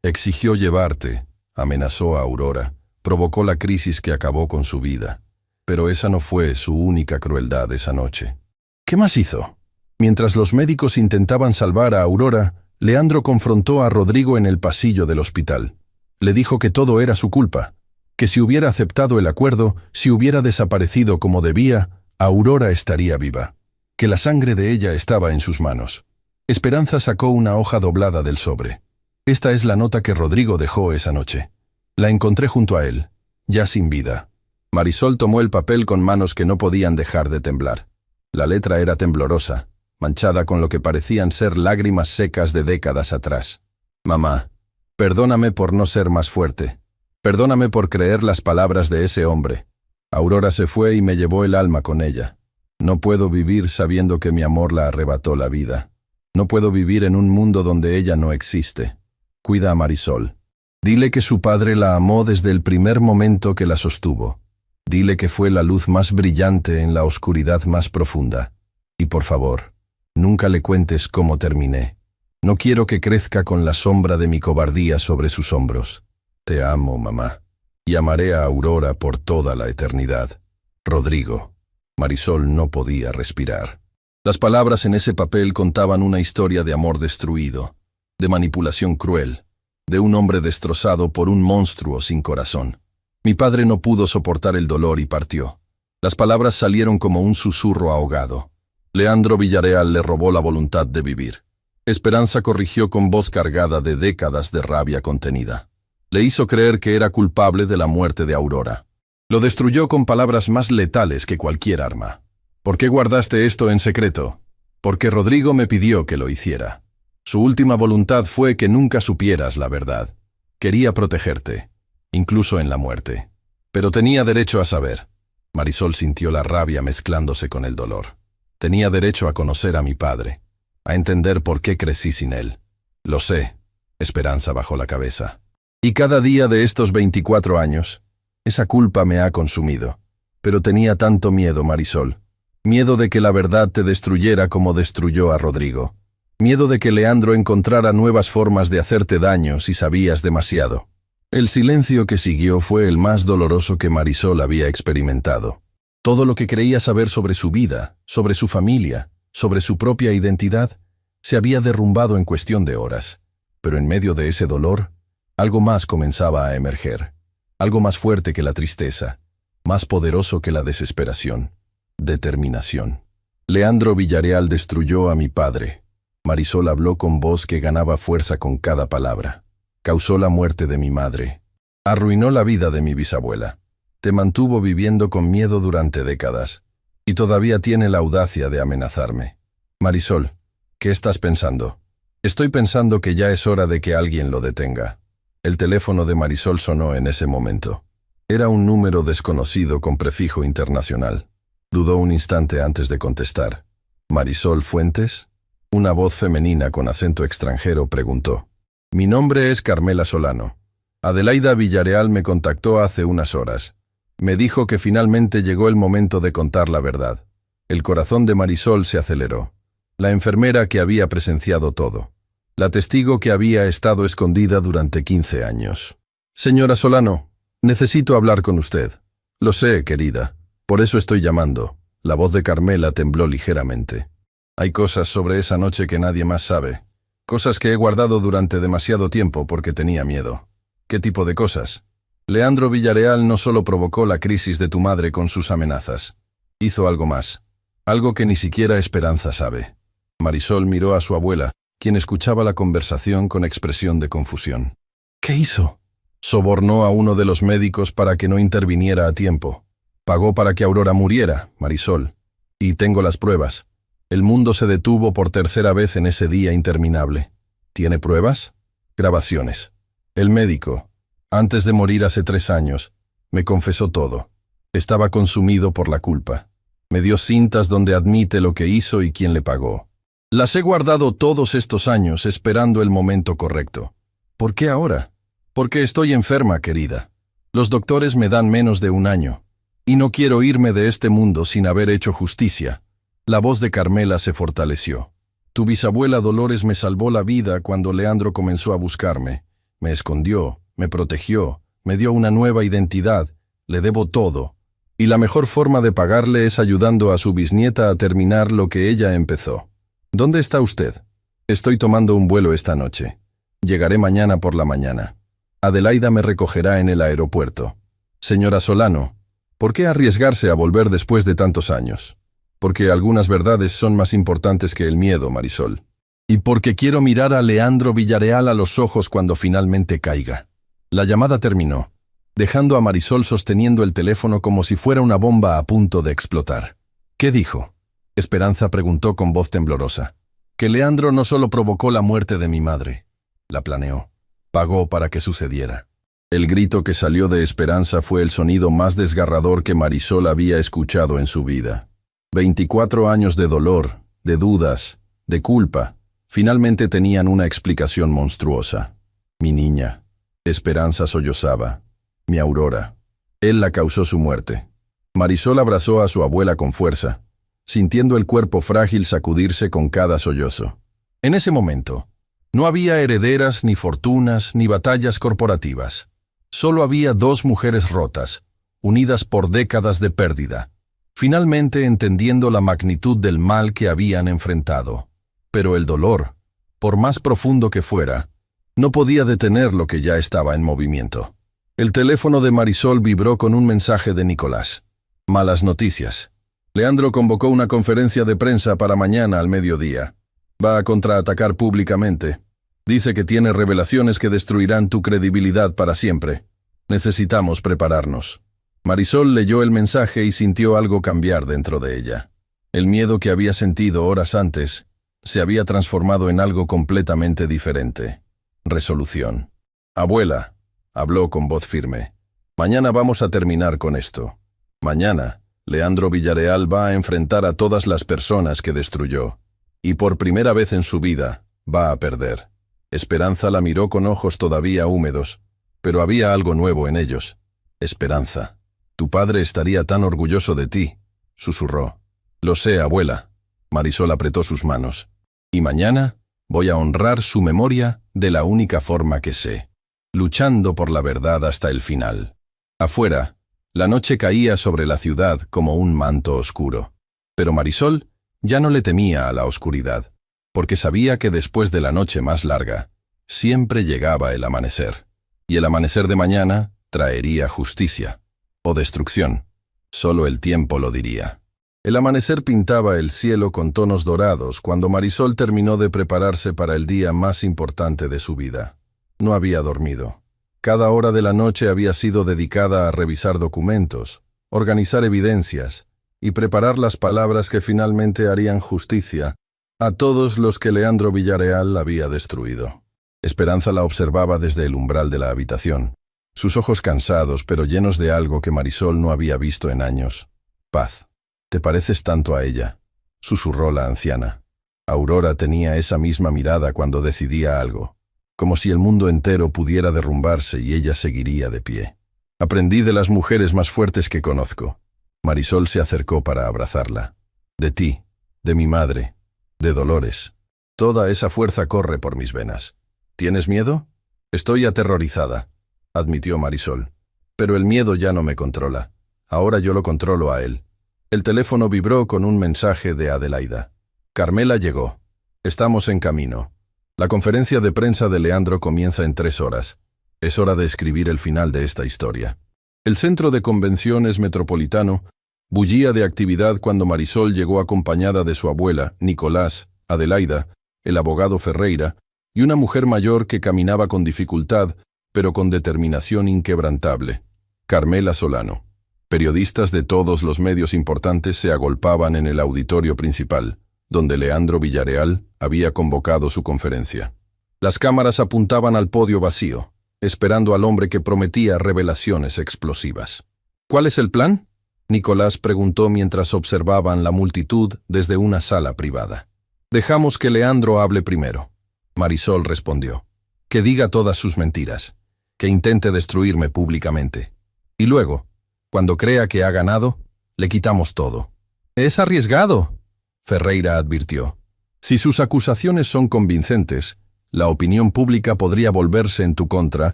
Exigió llevarte, amenazó a Aurora, Provocó la crisis que acabó con su vida. Pero esa no fue su única crueldad esa noche. ¿Qué más hizo? Mientras los médicos intentaban salvar a Aurora, Leandro confrontó a Rodrigo en el pasillo del hospital. Le dijo que todo era su culpa, que si hubiera aceptado el acuerdo, si hubiera desaparecido como debía, Aurora estaría viva, que la sangre de ella estaba en sus manos. Esperanza sacó una hoja doblada del sobre. Esta es la nota que Rodrigo dejó esa noche. La encontré junto a él, ya sin vida. Marisol tomó el papel con manos que no podían dejar de temblar. La letra era temblorosa, manchada con lo que parecían ser lágrimas secas de décadas atrás. Mamá, perdóname por no ser más fuerte. Perdóname por creer las palabras de ese hombre. Aurora se fue y me llevó el alma con ella. No puedo vivir sabiendo que mi amor la arrebató la vida. No puedo vivir en un mundo donde ella no existe. Cuida a Marisol. Dile que su padre la amó desde el primer momento que la sostuvo. Dile que fue la luz más brillante en la oscuridad más profunda. Y por favor, nunca le cuentes cómo terminé. No quiero que crezca con la sombra de mi cobardía sobre sus hombros. Te amo, mamá. Y amaré a Aurora por toda la eternidad. Rodrigo. Marisol no podía respirar. Las palabras en ese papel contaban una historia de amor destruido, de manipulación cruel, de un hombre destrozado por un monstruo sin corazón. Mi padre no pudo soportar el dolor y partió. Las palabras salieron como un susurro ahogado. Leandro Villarreal le robó la voluntad de vivir. Esperanza corrigió con voz cargada de décadas de rabia contenida. Le hizo creer que era culpable de la muerte de Aurora. Lo destruyó con palabras más letales que cualquier arma. ¿Por qué guardaste esto en secreto? Porque Rodrigo me pidió que lo hiciera. Su última voluntad fue que nunca supieras la verdad. Quería protegerte, incluso en la muerte. Pero tenía derecho a saber. Marisol sintió la rabia mezclándose con el dolor. Tenía derecho a conocer a mi padre, a entender por qué crecí sin él. Lo sé. Esperanza bajó la cabeza. Y cada día de estos 24 años, esa culpa me ha consumido. Pero tenía tanto miedo, Marisol. Miedo de que la verdad te destruyera como destruyó a Rodrigo. Miedo de que Leandro encontrara nuevas formas de hacerte daño si sabías demasiado. El silencio que siguió fue el más doloroso que Marisol había experimentado. Todo lo que creía saber sobre su vida, sobre su familia, sobre su propia identidad, se había derrumbado en cuestión de horas. Pero en medio de ese dolor, algo más comenzaba a emerger. Algo más fuerte que la tristeza, más poderoso que la desesperación. Determinación. Leandro Villarreal destruyó a mi padre. Marisol habló con voz que ganaba fuerza con cada palabra. Causó la muerte de mi madre. Arruinó la vida de mi bisabuela. Te mantuvo viviendo con miedo durante décadas. Y todavía tiene la audacia de amenazarme. Marisol, ¿qué estás pensando? Estoy pensando que ya es hora de que alguien lo detenga. El teléfono de Marisol sonó en ese momento. Era un número desconocido con prefijo internacional. Dudó un instante antes de contestar. ¿Marisol Fuentes? Una voz femenina con acento extranjero preguntó. Mi nombre es Carmela Solano. Adelaida Villarreal me contactó hace unas horas. Me dijo que finalmente llegó el momento de contar la verdad. El corazón de Marisol se aceleró. La enfermera que había presenciado todo. La testigo que había estado escondida durante 15 años. Señora Solano, necesito hablar con usted. Lo sé, querida. Por eso estoy llamando. La voz de Carmela tembló ligeramente. Hay cosas sobre esa noche que nadie más sabe. Cosas que he guardado durante demasiado tiempo porque tenía miedo. ¿Qué tipo de cosas? Leandro Villarreal no solo provocó la crisis de tu madre con sus amenazas. Hizo algo más. Algo que ni siquiera Esperanza sabe. Marisol miró a su abuela, quien escuchaba la conversación con expresión de confusión. ¿Qué hizo? Sobornó a uno de los médicos para que no interviniera a tiempo. Pagó para que Aurora muriera, Marisol. Y tengo las pruebas. El mundo se detuvo por tercera vez en ese día interminable. ¿Tiene pruebas? Grabaciones. El médico, antes de morir hace 3 años, me confesó todo. Estaba consumido por la culpa. Me dio cintas donde admite lo que hizo y quién le pagó. Las he guardado todos estos años esperando el momento correcto. ¿Por qué ahora? Porque estoy enferma, querida. Los doctores me dan menos de 1 año. Y no quiero irme de este mundo sin haber hecho justicia. La voz de Carmela se fortaleció. Tu bisabuela Dolores me salvó la vida cuando Leandro comenzó a buscarme. Me escondió, me protegió, me dio una nueva identidad, le debo todo, y la mejor forma de pagarle es ayudando a su bisnieta a terminar lo que ella empezó. ¿Dónde está usted? Estoy tomando un vuelo esta noche. Llegaré mañana por la mañana. Adelaida me recogerá en el aeropuerto. Señora Solano, ¿por qué arriesgarse a volver después de tantos años? Porque algunas verdades son más importantes que el miedo, Marisol. Y porque quiero mirar a Leandro Villareal a los ojos cuando finalmente caiga. La llamada terminó, dejando a Marisol sosteniendo el teléfono como si fuera una bomba a punto de explotar. ¿Qué dijo? Esperanza preguntó con voz temblorosa. Que Leandro no solo provocó la muerte de mi madre, la planeó, pagó para que sucediera. El grito que salió de Esperanza fue el sonido más desgarrador que Marisol había escuchado en su vida. 24 años de dolor, de dudas, de culpa, finalmente tenían una explicación monstruosa. Mi niña. Esperanza sollozaba. Mi Aurora. Él la causó su muerte. Marisol abrazó a su abuela con fuerza, sintiendo el cuerpo frágil sacudirse con cada sollozo. En ese momento, no había herederas, ni fortunas, ni batallas corporativas. Solo había dos mujeres rotas, unidas por décadas de pérdida, finalmente entendiendo la magnitud del mal que habían enfrentado. Pero el dolor, por más profundo que fuera, no podía detener lo que ya estaba en movimiento. El teléfono de Marisol vibró con un mensaje de Nicolás. Malas noticias. Leandro convocó una conferencia de prensa para mañana al mediodía. Va a contraatacar públicamente. Dice que tiene revelaciones que destruirán tu credibilidad para siempre. Necesitamos prepararnos. Marisol leyó el mensaje y sintió algo cambiar dentro de ella. El miedo que había sentido horas antes se había transformado en algo completamente diferente. Resolución. Abuela, habló con voz firme. Mañana vamos a terminar con esto. Mañana, Leandro Villareal va a enfrentar a todas las personas que destruyó. Y por primera vez en su vida, va a perder. Esperanza la miró con ojos todavía húmedos, pero había algo nuevo en ellos. Esperanza, tu padre estaría tan orgulloso de ti, susurró. Lo sé, abuela. Marisol apretó sus manos. Y mañana voy a honrar su memoria de la única forma que sé, luchando por la verdad hasta el final. Afuera, la noche caía sobre la ciudad como un manto oscuro. Pero Marisol ya no le temía a la oscuridad, porque sabía que después de la noche más larga, siempre llegaba el amanecer. Y el amanecer de mañana traería justicia o destrucción. Solo el tiempo lo diría. El amanecer pintaba el cielo con tonos dorados cuando Marisol terminó de prepararse para el día más importante de su vida. No había dormido. Cada hora de la noche había sido dedicada a revisar documentos, organizar evidencias y preparar las palabras que finalmente harían justicia a todos los que Leandro Villareal había destruido. Esperanza la observaba desde el umbral de la habitación, sus ojos cansados pero llenos de algo que Marisol no había visto en años. Paz. «Te pareces tanto a ella», susurró la anciana. Aurora tenía esa misma mirada cuando decidía algo, como si el mundo entero pudiera derrumbarse y ella seguiría de pie. «Aprendí de las mujeres más fuertes que conozco». Marisol se acercó para abrazarla. «De ti, de mi madre, de Dolores. Toda esa fuerza corre por mis venas. ¿Tienes miedo?» «Estoy aterrorizada», admitió Marisol. «Pero el miedo ya no me controla. Ahora yo lo controlo a él». El teléfono vibró con un mensaje de Adelaida. «Carmela llegó. Estamos en camino. La conferencia de prensa de Leandro comienza en 3 horas. Es hora de escribir el final de esta historia». El centro de convenciones metropolitano bullía de actividad cuando Marisol llegó acompañada de su abuela, Nicolás, Adelaida, el abogado Ferreira, y una mujer mayor que caminaba con dificultad, pero con determinación inquebrantable, Carmela Solano. Periodistas de todos los medios importantes se agolpaban en el auditorio principal, donde Leandro Villareal había convocado su conferencia. Las cámaras apuntaban al podio vacío, esperando al hombre que prometía revelaciones explosivas. «¿Cuál es el plan?», Nicolás preguntó mientras observaban la multitud desde una sala privada. «Dejamos que Leandro hable primero», Marisol respondió. «Que diga todas sus mentiras, que intente destruirme públicamente. Y luego, cuando crea que ha ganado, le quitamos todo». «Es arriesgado», Ferreira advirtió. «Si sus acusaciones son convincentes, la opinión pública podría volverse en tu contra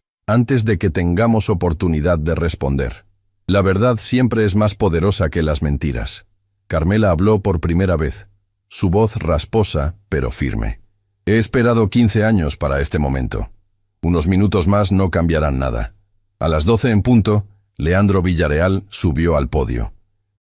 antes de que tengamos oportunidad de responder. La verdad siempre es más poderosa que las mentiras. Carmela habló por primera vez, su voz rasposa, pero firme. He esperado 15 años para este momento. Unos minutos más no cambiarán nada. A las 12 en punto, Leandro Villarreal subió al podio.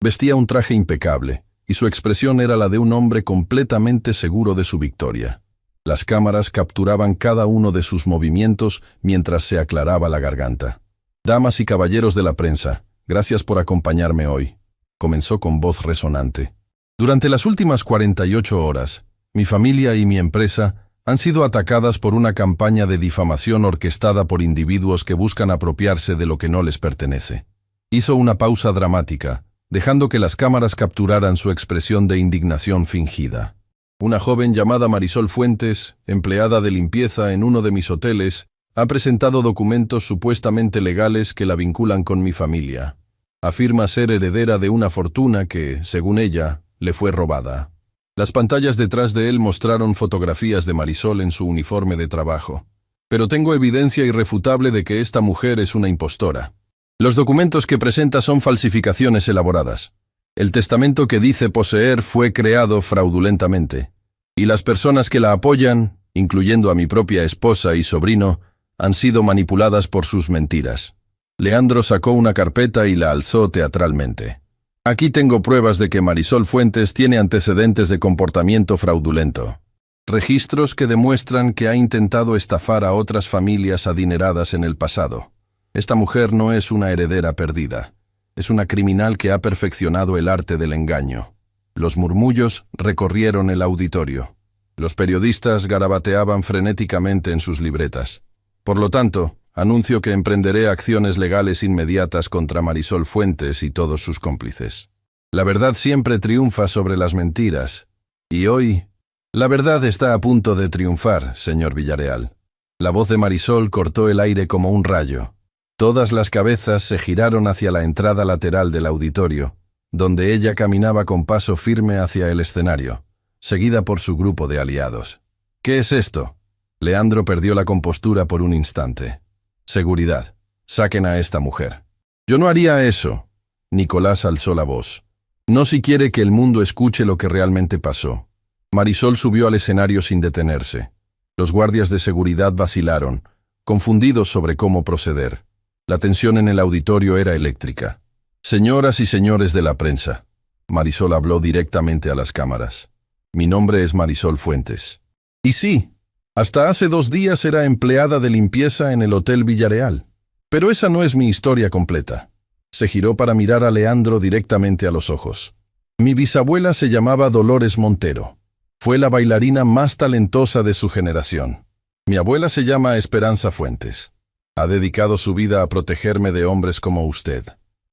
Vestía un traje impecable, y su expresión era la de un hombre completamente seguro de su victoria. Las cámaras capturaban cada uno de sus movimientos mientras se aclaraba la garganta. «Damas y caballeros de la prensa, gracias por acompañarme hoy», comenzó con voz resonante. «Durante las últimas 48 horas, mi familia y mi empresa han sido atacadas por una campaña de difamación orquestada por individuos que buscan apropiarse de lo que no les pertenece». Hizo una pausa dramática, dejando que las cámaras capturaran su expresión de indignación fingida. «Una joven llamada Marisol Fuentes, empleada de limpieza en uno de mis hoteles, ha presentado documentos supuestamente legales que la vinculan con mi familia. Afirma ser heredera de una fortuna que, según ella, le fue robada. Las pantallas detrás de él mostraron fotografías de Marisol en su uniforme de trabajo. Pero tengo evidencia irrefutable de que esta mujer es una impostora. Los documentos que presenta son falsificaciones elaboradas. El testamento que dice poseer fue creado fraudulentamente. Y las personas que la apoyan, incluyendo a mi propia esposa y sobrino, han sido manipuladas por sus mentiras». Leandro sacó una carpeta y la alzó teatralmente. «Aquí tengo pruebas de que Marisol Fuentes tiene antecedentes de comportamiento fraudulento. Registros que demuestran que ha intentado estafar a otras familias adineradas en el pasado. Esta mujer no es una heredera perdida. Es una criminal que ha perfeccionado el arte del engaño». Los murmullos recorrieron el auditorio. Los periodistas garabateaban frenéticamente en sus libretas. «Por lo tanto, anuncio que emprenderé acciones legales inmediatas contra Marisol Fuentes y todos sus cómplices. La verdad siempre triunfa sobre las mentiras. Y hoy, la verdad está a punto de triunfar, señor Villarreal». La voz de Marisol cortó el aire como un rayo. Todas las cabezas se giraron hacia la entrada lateral del auditorio, donde ella caminaba con paso firme hacia el escenario, seguida por su grupo de aliados. «¿Qué es esto?». Leandro perdió la compostura por un instante. «Seguridad. Saquen a esta mujer». «Yo no haría eso». Nicolás alzó la voz. «No si quiere que el mundo escuche lo que realmente pasó». Marisol subió al escenario sin detenerse. Los guardias de seguridad vacilaron, confundidos sobre cómo proceder. La tensión en el auditorio era eléctrica. «Señoras y señores de la prensa», Marisol habló directamente a las cámaras. «Mi nombre es Marisol Fuentes. Y sí, hasta hace 2 días era empleada de limpieza en el Hotel Villarreal. Pero esa no es mi historia completa». Se giró para mirar a Leandro directamente a los ojos. «Mi bisabuela se llamaba Dolores Montero. Fue la bailarina más talentosa de su generación. Mi abuela se llama Esperanza Fuentes. Ha dedicado su vida a protegerme de hombres como usted.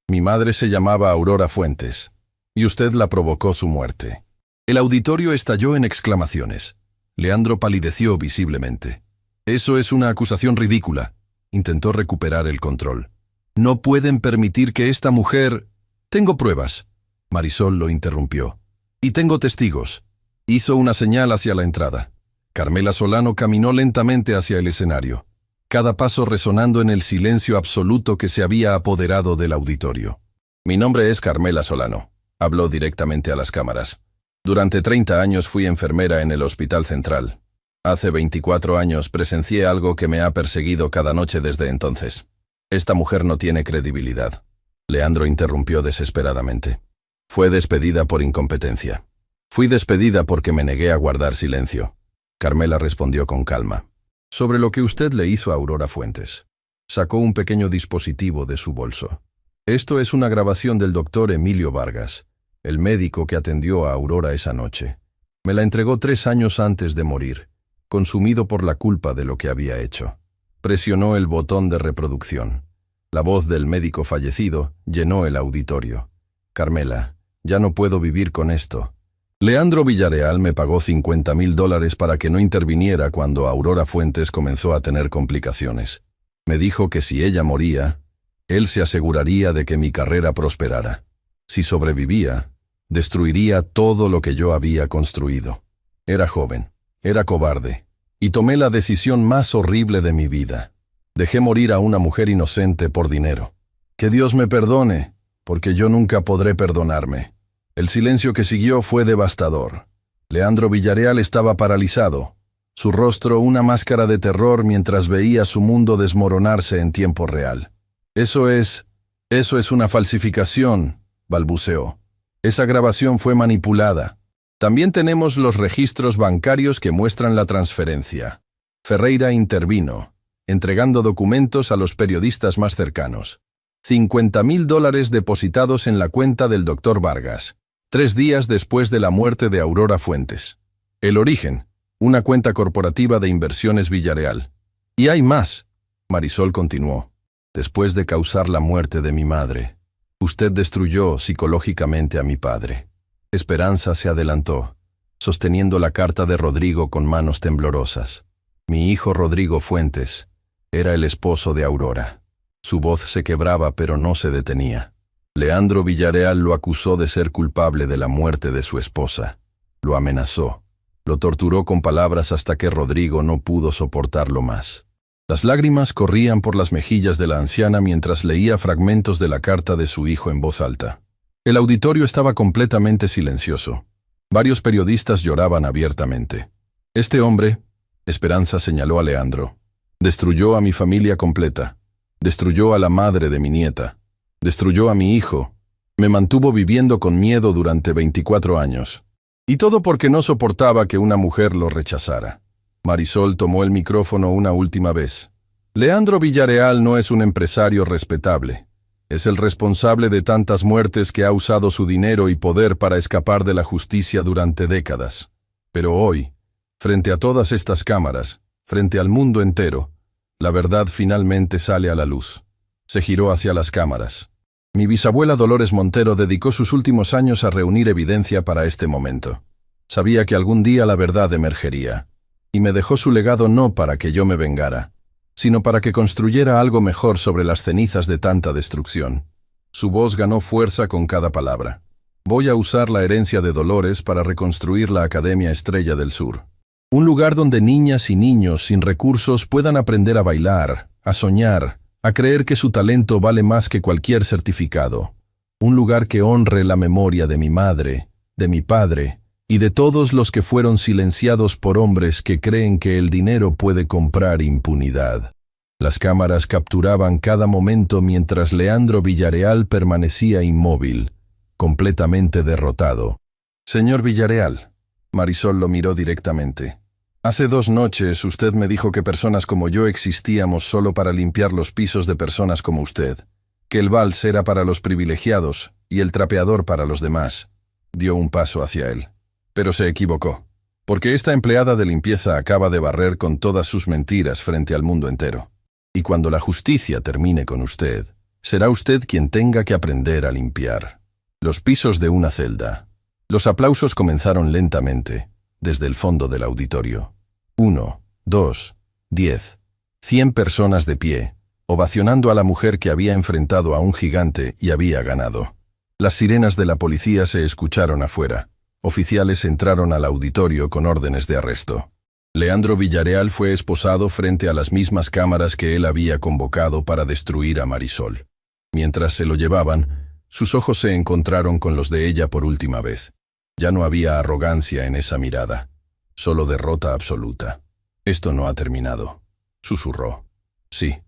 Mi madre se llamaba Aurora Fuentes, y usted la provocó su muerte». El auditorio estalló en exclamaciones. Leandro palideció visiblemente. «Eso es una acusación ridícula», intentó recuperar el control. «No pueden permitir que esta mujer...». «Tengo pruebas», Marisol lo interrumpió. «Y tengo testigos». Hizo una señal hacia la entrada. Carmela Solano caminó lentamente hacia el escenario, cada paso resonando en el silencio absoluto que se había apoderado del auditorio. «Mi nombre es Carmela Solano», habló directamente a las cámaras. «Durante 30 años fui enfermera en el Hospital Central. Hace 24 años presencié algo que me ha perseguido cada noche desde entonces. Esta mujer no tiene credibilidad». Leandro interrumpió desesperadamente. «Fue despedida por incompetencia». «Fui despedida porque me negué a guardar silencio». Carmela respondió con calma. «Sobre lo que usted le hizo a Aurora Fuentes». Sacó un pequeño dispositivo de su bolso. «Esto es una grabación del doctor Emilio Vargas, el médico que atendió a Aurora esa noche. Me la entregó 3 años antes de morir, consumido por la culpa de lo que había hecho». Presionó el botón de reproducción. La voz del médico fallecido llenó el auditorio. «Carmela, ya no puedo vivir con esto. Leandro Villarreal me pagó $50,000 para que no interviniera cuando Aurora Fuentes comenzó a tener complicaciones. Me dijo que si ella moría, él se aseguraría de que mi carrera prosperara. Si sobrevivía, destruiría todo lo que yo había construido. Era joven, era cobarde, y tomé la decisión más horrible de mi vida. Dejé morir a una mujer inocente por dinero. Que Dios me perdone, porque yo nunca podré perdonarme. El silencio que siguió fue devastador. Leandro Villarreal estaba paralizado, su rostro una máscara de terror mientras veía su mundo desmoronarse en tiempo real. Eso es una falsificación, balbuceó. Esa grabación fue manipulada. También tenemos los registros bancarios que muestran la transferencia. Ferreira intervino, entregando documentos a los periodistas más cercanos. $50.000 depositados en la cuenta del Dr. Vargas, 3 días después de la muerte de Aurora Fuentes. El origen, una cuenta corporativa de inversiones Villarreal. Y hay más, Marisol continuó. Después de causar la muerte de mi madre, usted destruyó psicológicamente a mi padre. Esperanza se adelantó, sosteniendo la carta de Rodrigo con manos temblorosas. Mi hijo Rodrigo Fuentes era el esposo de Aurora. Su voz se quebraba pero no se detenía. Leandro Villarreal lo acusó de ser culpable de la muerte de su esposa. Lo amenazó. Lo torturó con palabras hasta que Rodrigo no pudo soportarlo más. Las lágrimas corrían por las mejillas de la anciana mientras leía fragmentos de la carta de su hijo en voz alta. El auditorio estaba completamente silencioso. Varios periodistas lloraban abiertamente. Este hombre, Esperanza señaló a Leandro, destruyó a mi familia completa, destruyó a la madre de mi nieta, destruyó a mi hijo, me mantuvo viviendo con miedo durante 24 años. Y todo porque no soportaba que una mujer lo rechazara. Marisol tomó el micrófono una última vez. Leandro Villarreal no es un empresario respetable. Es el responsable de tantas muertes que ha usado su dinero y poder para escapar de la justicia durante décadas. Pero hoy, frente a todas estas cámaras, frente al mundo entero, la verdad finalmente sale a la luz. Se giró hacia las cámaras. Mi bisabuela Dolores Montero dedicó sus últimos años a reunir evidencia para este momento. Sabía que algún día la verdad emergería. Y me dejó su legado no para que yo me vengara, sino para que construyera algo mejor sobre las cenizas de tanta destrucción. Su voz ganó fuerza con cada palabra. Voy a usar la herencia de Dolores para reconstruir la Academia Estrella del Sur. Un lugar donde niñas y niños sin recursos puedan aprender a bailar, a soñar, a creer que su talento vale más que cualquier certificado. Un lugar que honre la memoria de mi madre, de mi padre, y de todos los que fueron silenciados por hombres que creen que el dinero puede comprar impunidad. Las cámaras capturaban cada momento mientras Leandro Villarreal permanecía inmóvil, completamente derrotado. Señor Villarreal, Marisol lo miró directamente. Hace 2 noches usted me dijo que personas como yo existíamos solo para limpiar los pisos de personas como usted, que el vals era para los privilegiados y el trapeador para los demás. Dio un paso hacia él. Pero se equivocó, porque esta empleada de limpieza acaba de barrer con todas sus mentiras frente al mundo entero. Y cuando la justicia termine con usted, será usted quien tenga que aprender a limpiar los pisos de una celda. Los aplausos comenzaron lentamente, desde el fondo del auditorio. 1, 2, 10, 100 personas de pie, ovacionando a la mujer que había enfrentado a un gigante y había ganado. Las sirenas de la policía se escucharon afuera. Oficiales entraron al auditorio con órdenes de arresto. Leandro Villarreal fue esposado frente a las mismas cámaras que él había convocado para destruir a Marisol. Mientras se lo llevaban, sus ojos se encontraron con los de ella por última vez. Ya no había arrogancia en esa mirada, solo derrota absoluta. Esto no ha terminado, susurró. Sí,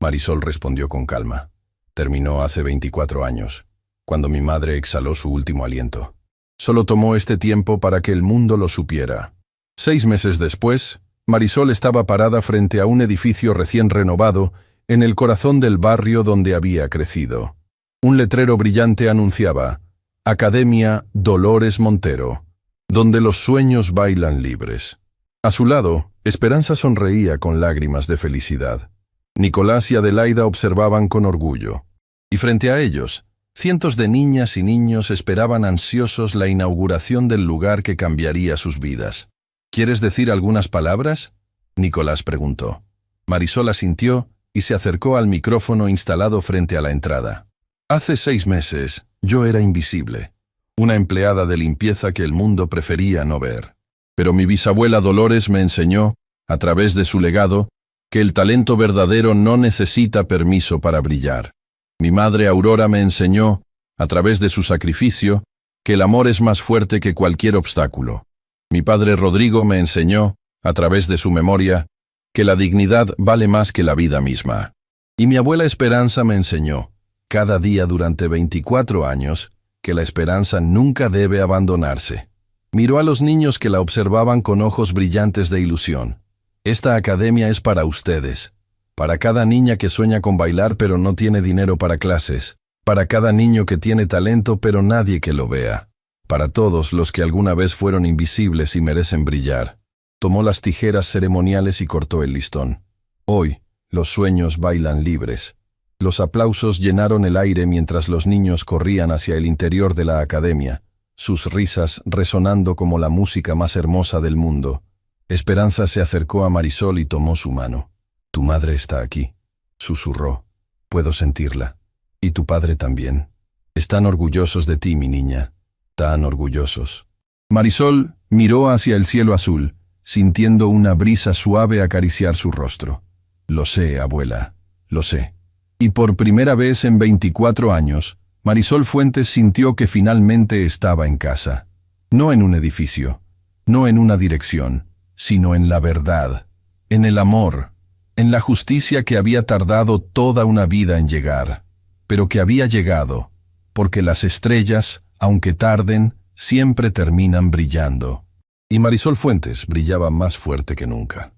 Marisol respondió con calma. Terminó hace 24 años, cuando mi madre exhaló su último aliento. Solo tomó este tiempo para que el mundo lo supiera. 6 meses después, Marisol estaba parada frente a un edificio recién renovado en el corazón del barrio donde había crecido. Un letrero brillante anunciaba: Academia Dolores Montero, donde los sueños bailan libres. A su lado, Esperanza sonreía con lágrimas de felicidad. Nicolás y Adelaida observaban con orgullo. Y frente a ellos, cientos de niñas y niños esperaban ansiosos la inauguración del lugar que cambiaría sus vidas. ¿Quieres decir algunas palabras?, Nicolás preguntó. Marisol asintió y se acercó al micrófono instalado frente a la entrada. Hace 6 meses, yo era invisible, una empleada de limpieza que el mundo prefería no ver. Pero mi bisabuela Dolores me enseñó, a través de su legado, que el talento verdadero no necesita permiso para brillar. Mi madre Aurora me enseñó, a través de su sacrificio, que el amor es más fuerte que cualquier obstáculo. Mi padre Rodrigo me enseñó, a través de su memoria, que la dignidad vale más que la vida misma. Y mi abuela Esperanza me enseñó, cada día durante 24 años, que la esperanza nunca debe abandonarse. Miró a los niños que la observaban con ojos brillantes de ilusión. Esta academia es para ustedes, para cada niña que sueña con bailar pero no tiene dinero para clases, para cada niño que tiene talento pero nadie que lo vea, para todos los que alguna vez fueron invisibles y merecen brillar. Tomó las tijeras ceremoniales y cortó el listón. Hoy, los sueños bailan libres. Los aplausos llenaron el aire mientras los niños corrían hacia el interior de la academia, sus risas resonando como la música más hermosa del mundo. Esperanza se acercó a Marisol y tomó su mano. «Tu madre está aquí», susurró. «Puedo sentirla. Y tu padre también. Están orgullosos de ti, mi niña. Tan orgullosos». Marisol miró hacia el cielo azul, sintiendo una brisa suave acariciar su rostro. «Lo sé, abuela, lo sé». Y por primera vez en 24 años, Marisol Fuentes sintió que finalmente estaba en casa. No en un edificio, no en una dirección, sino en la verdad, en el amor, en la justicia que había tardado toda una vida en llegar, pero que había llegado, porque las estrellas, aunque tarden, siempre terminan brillando. Y Marisol Fuentes brillaba más fuerte que nunca.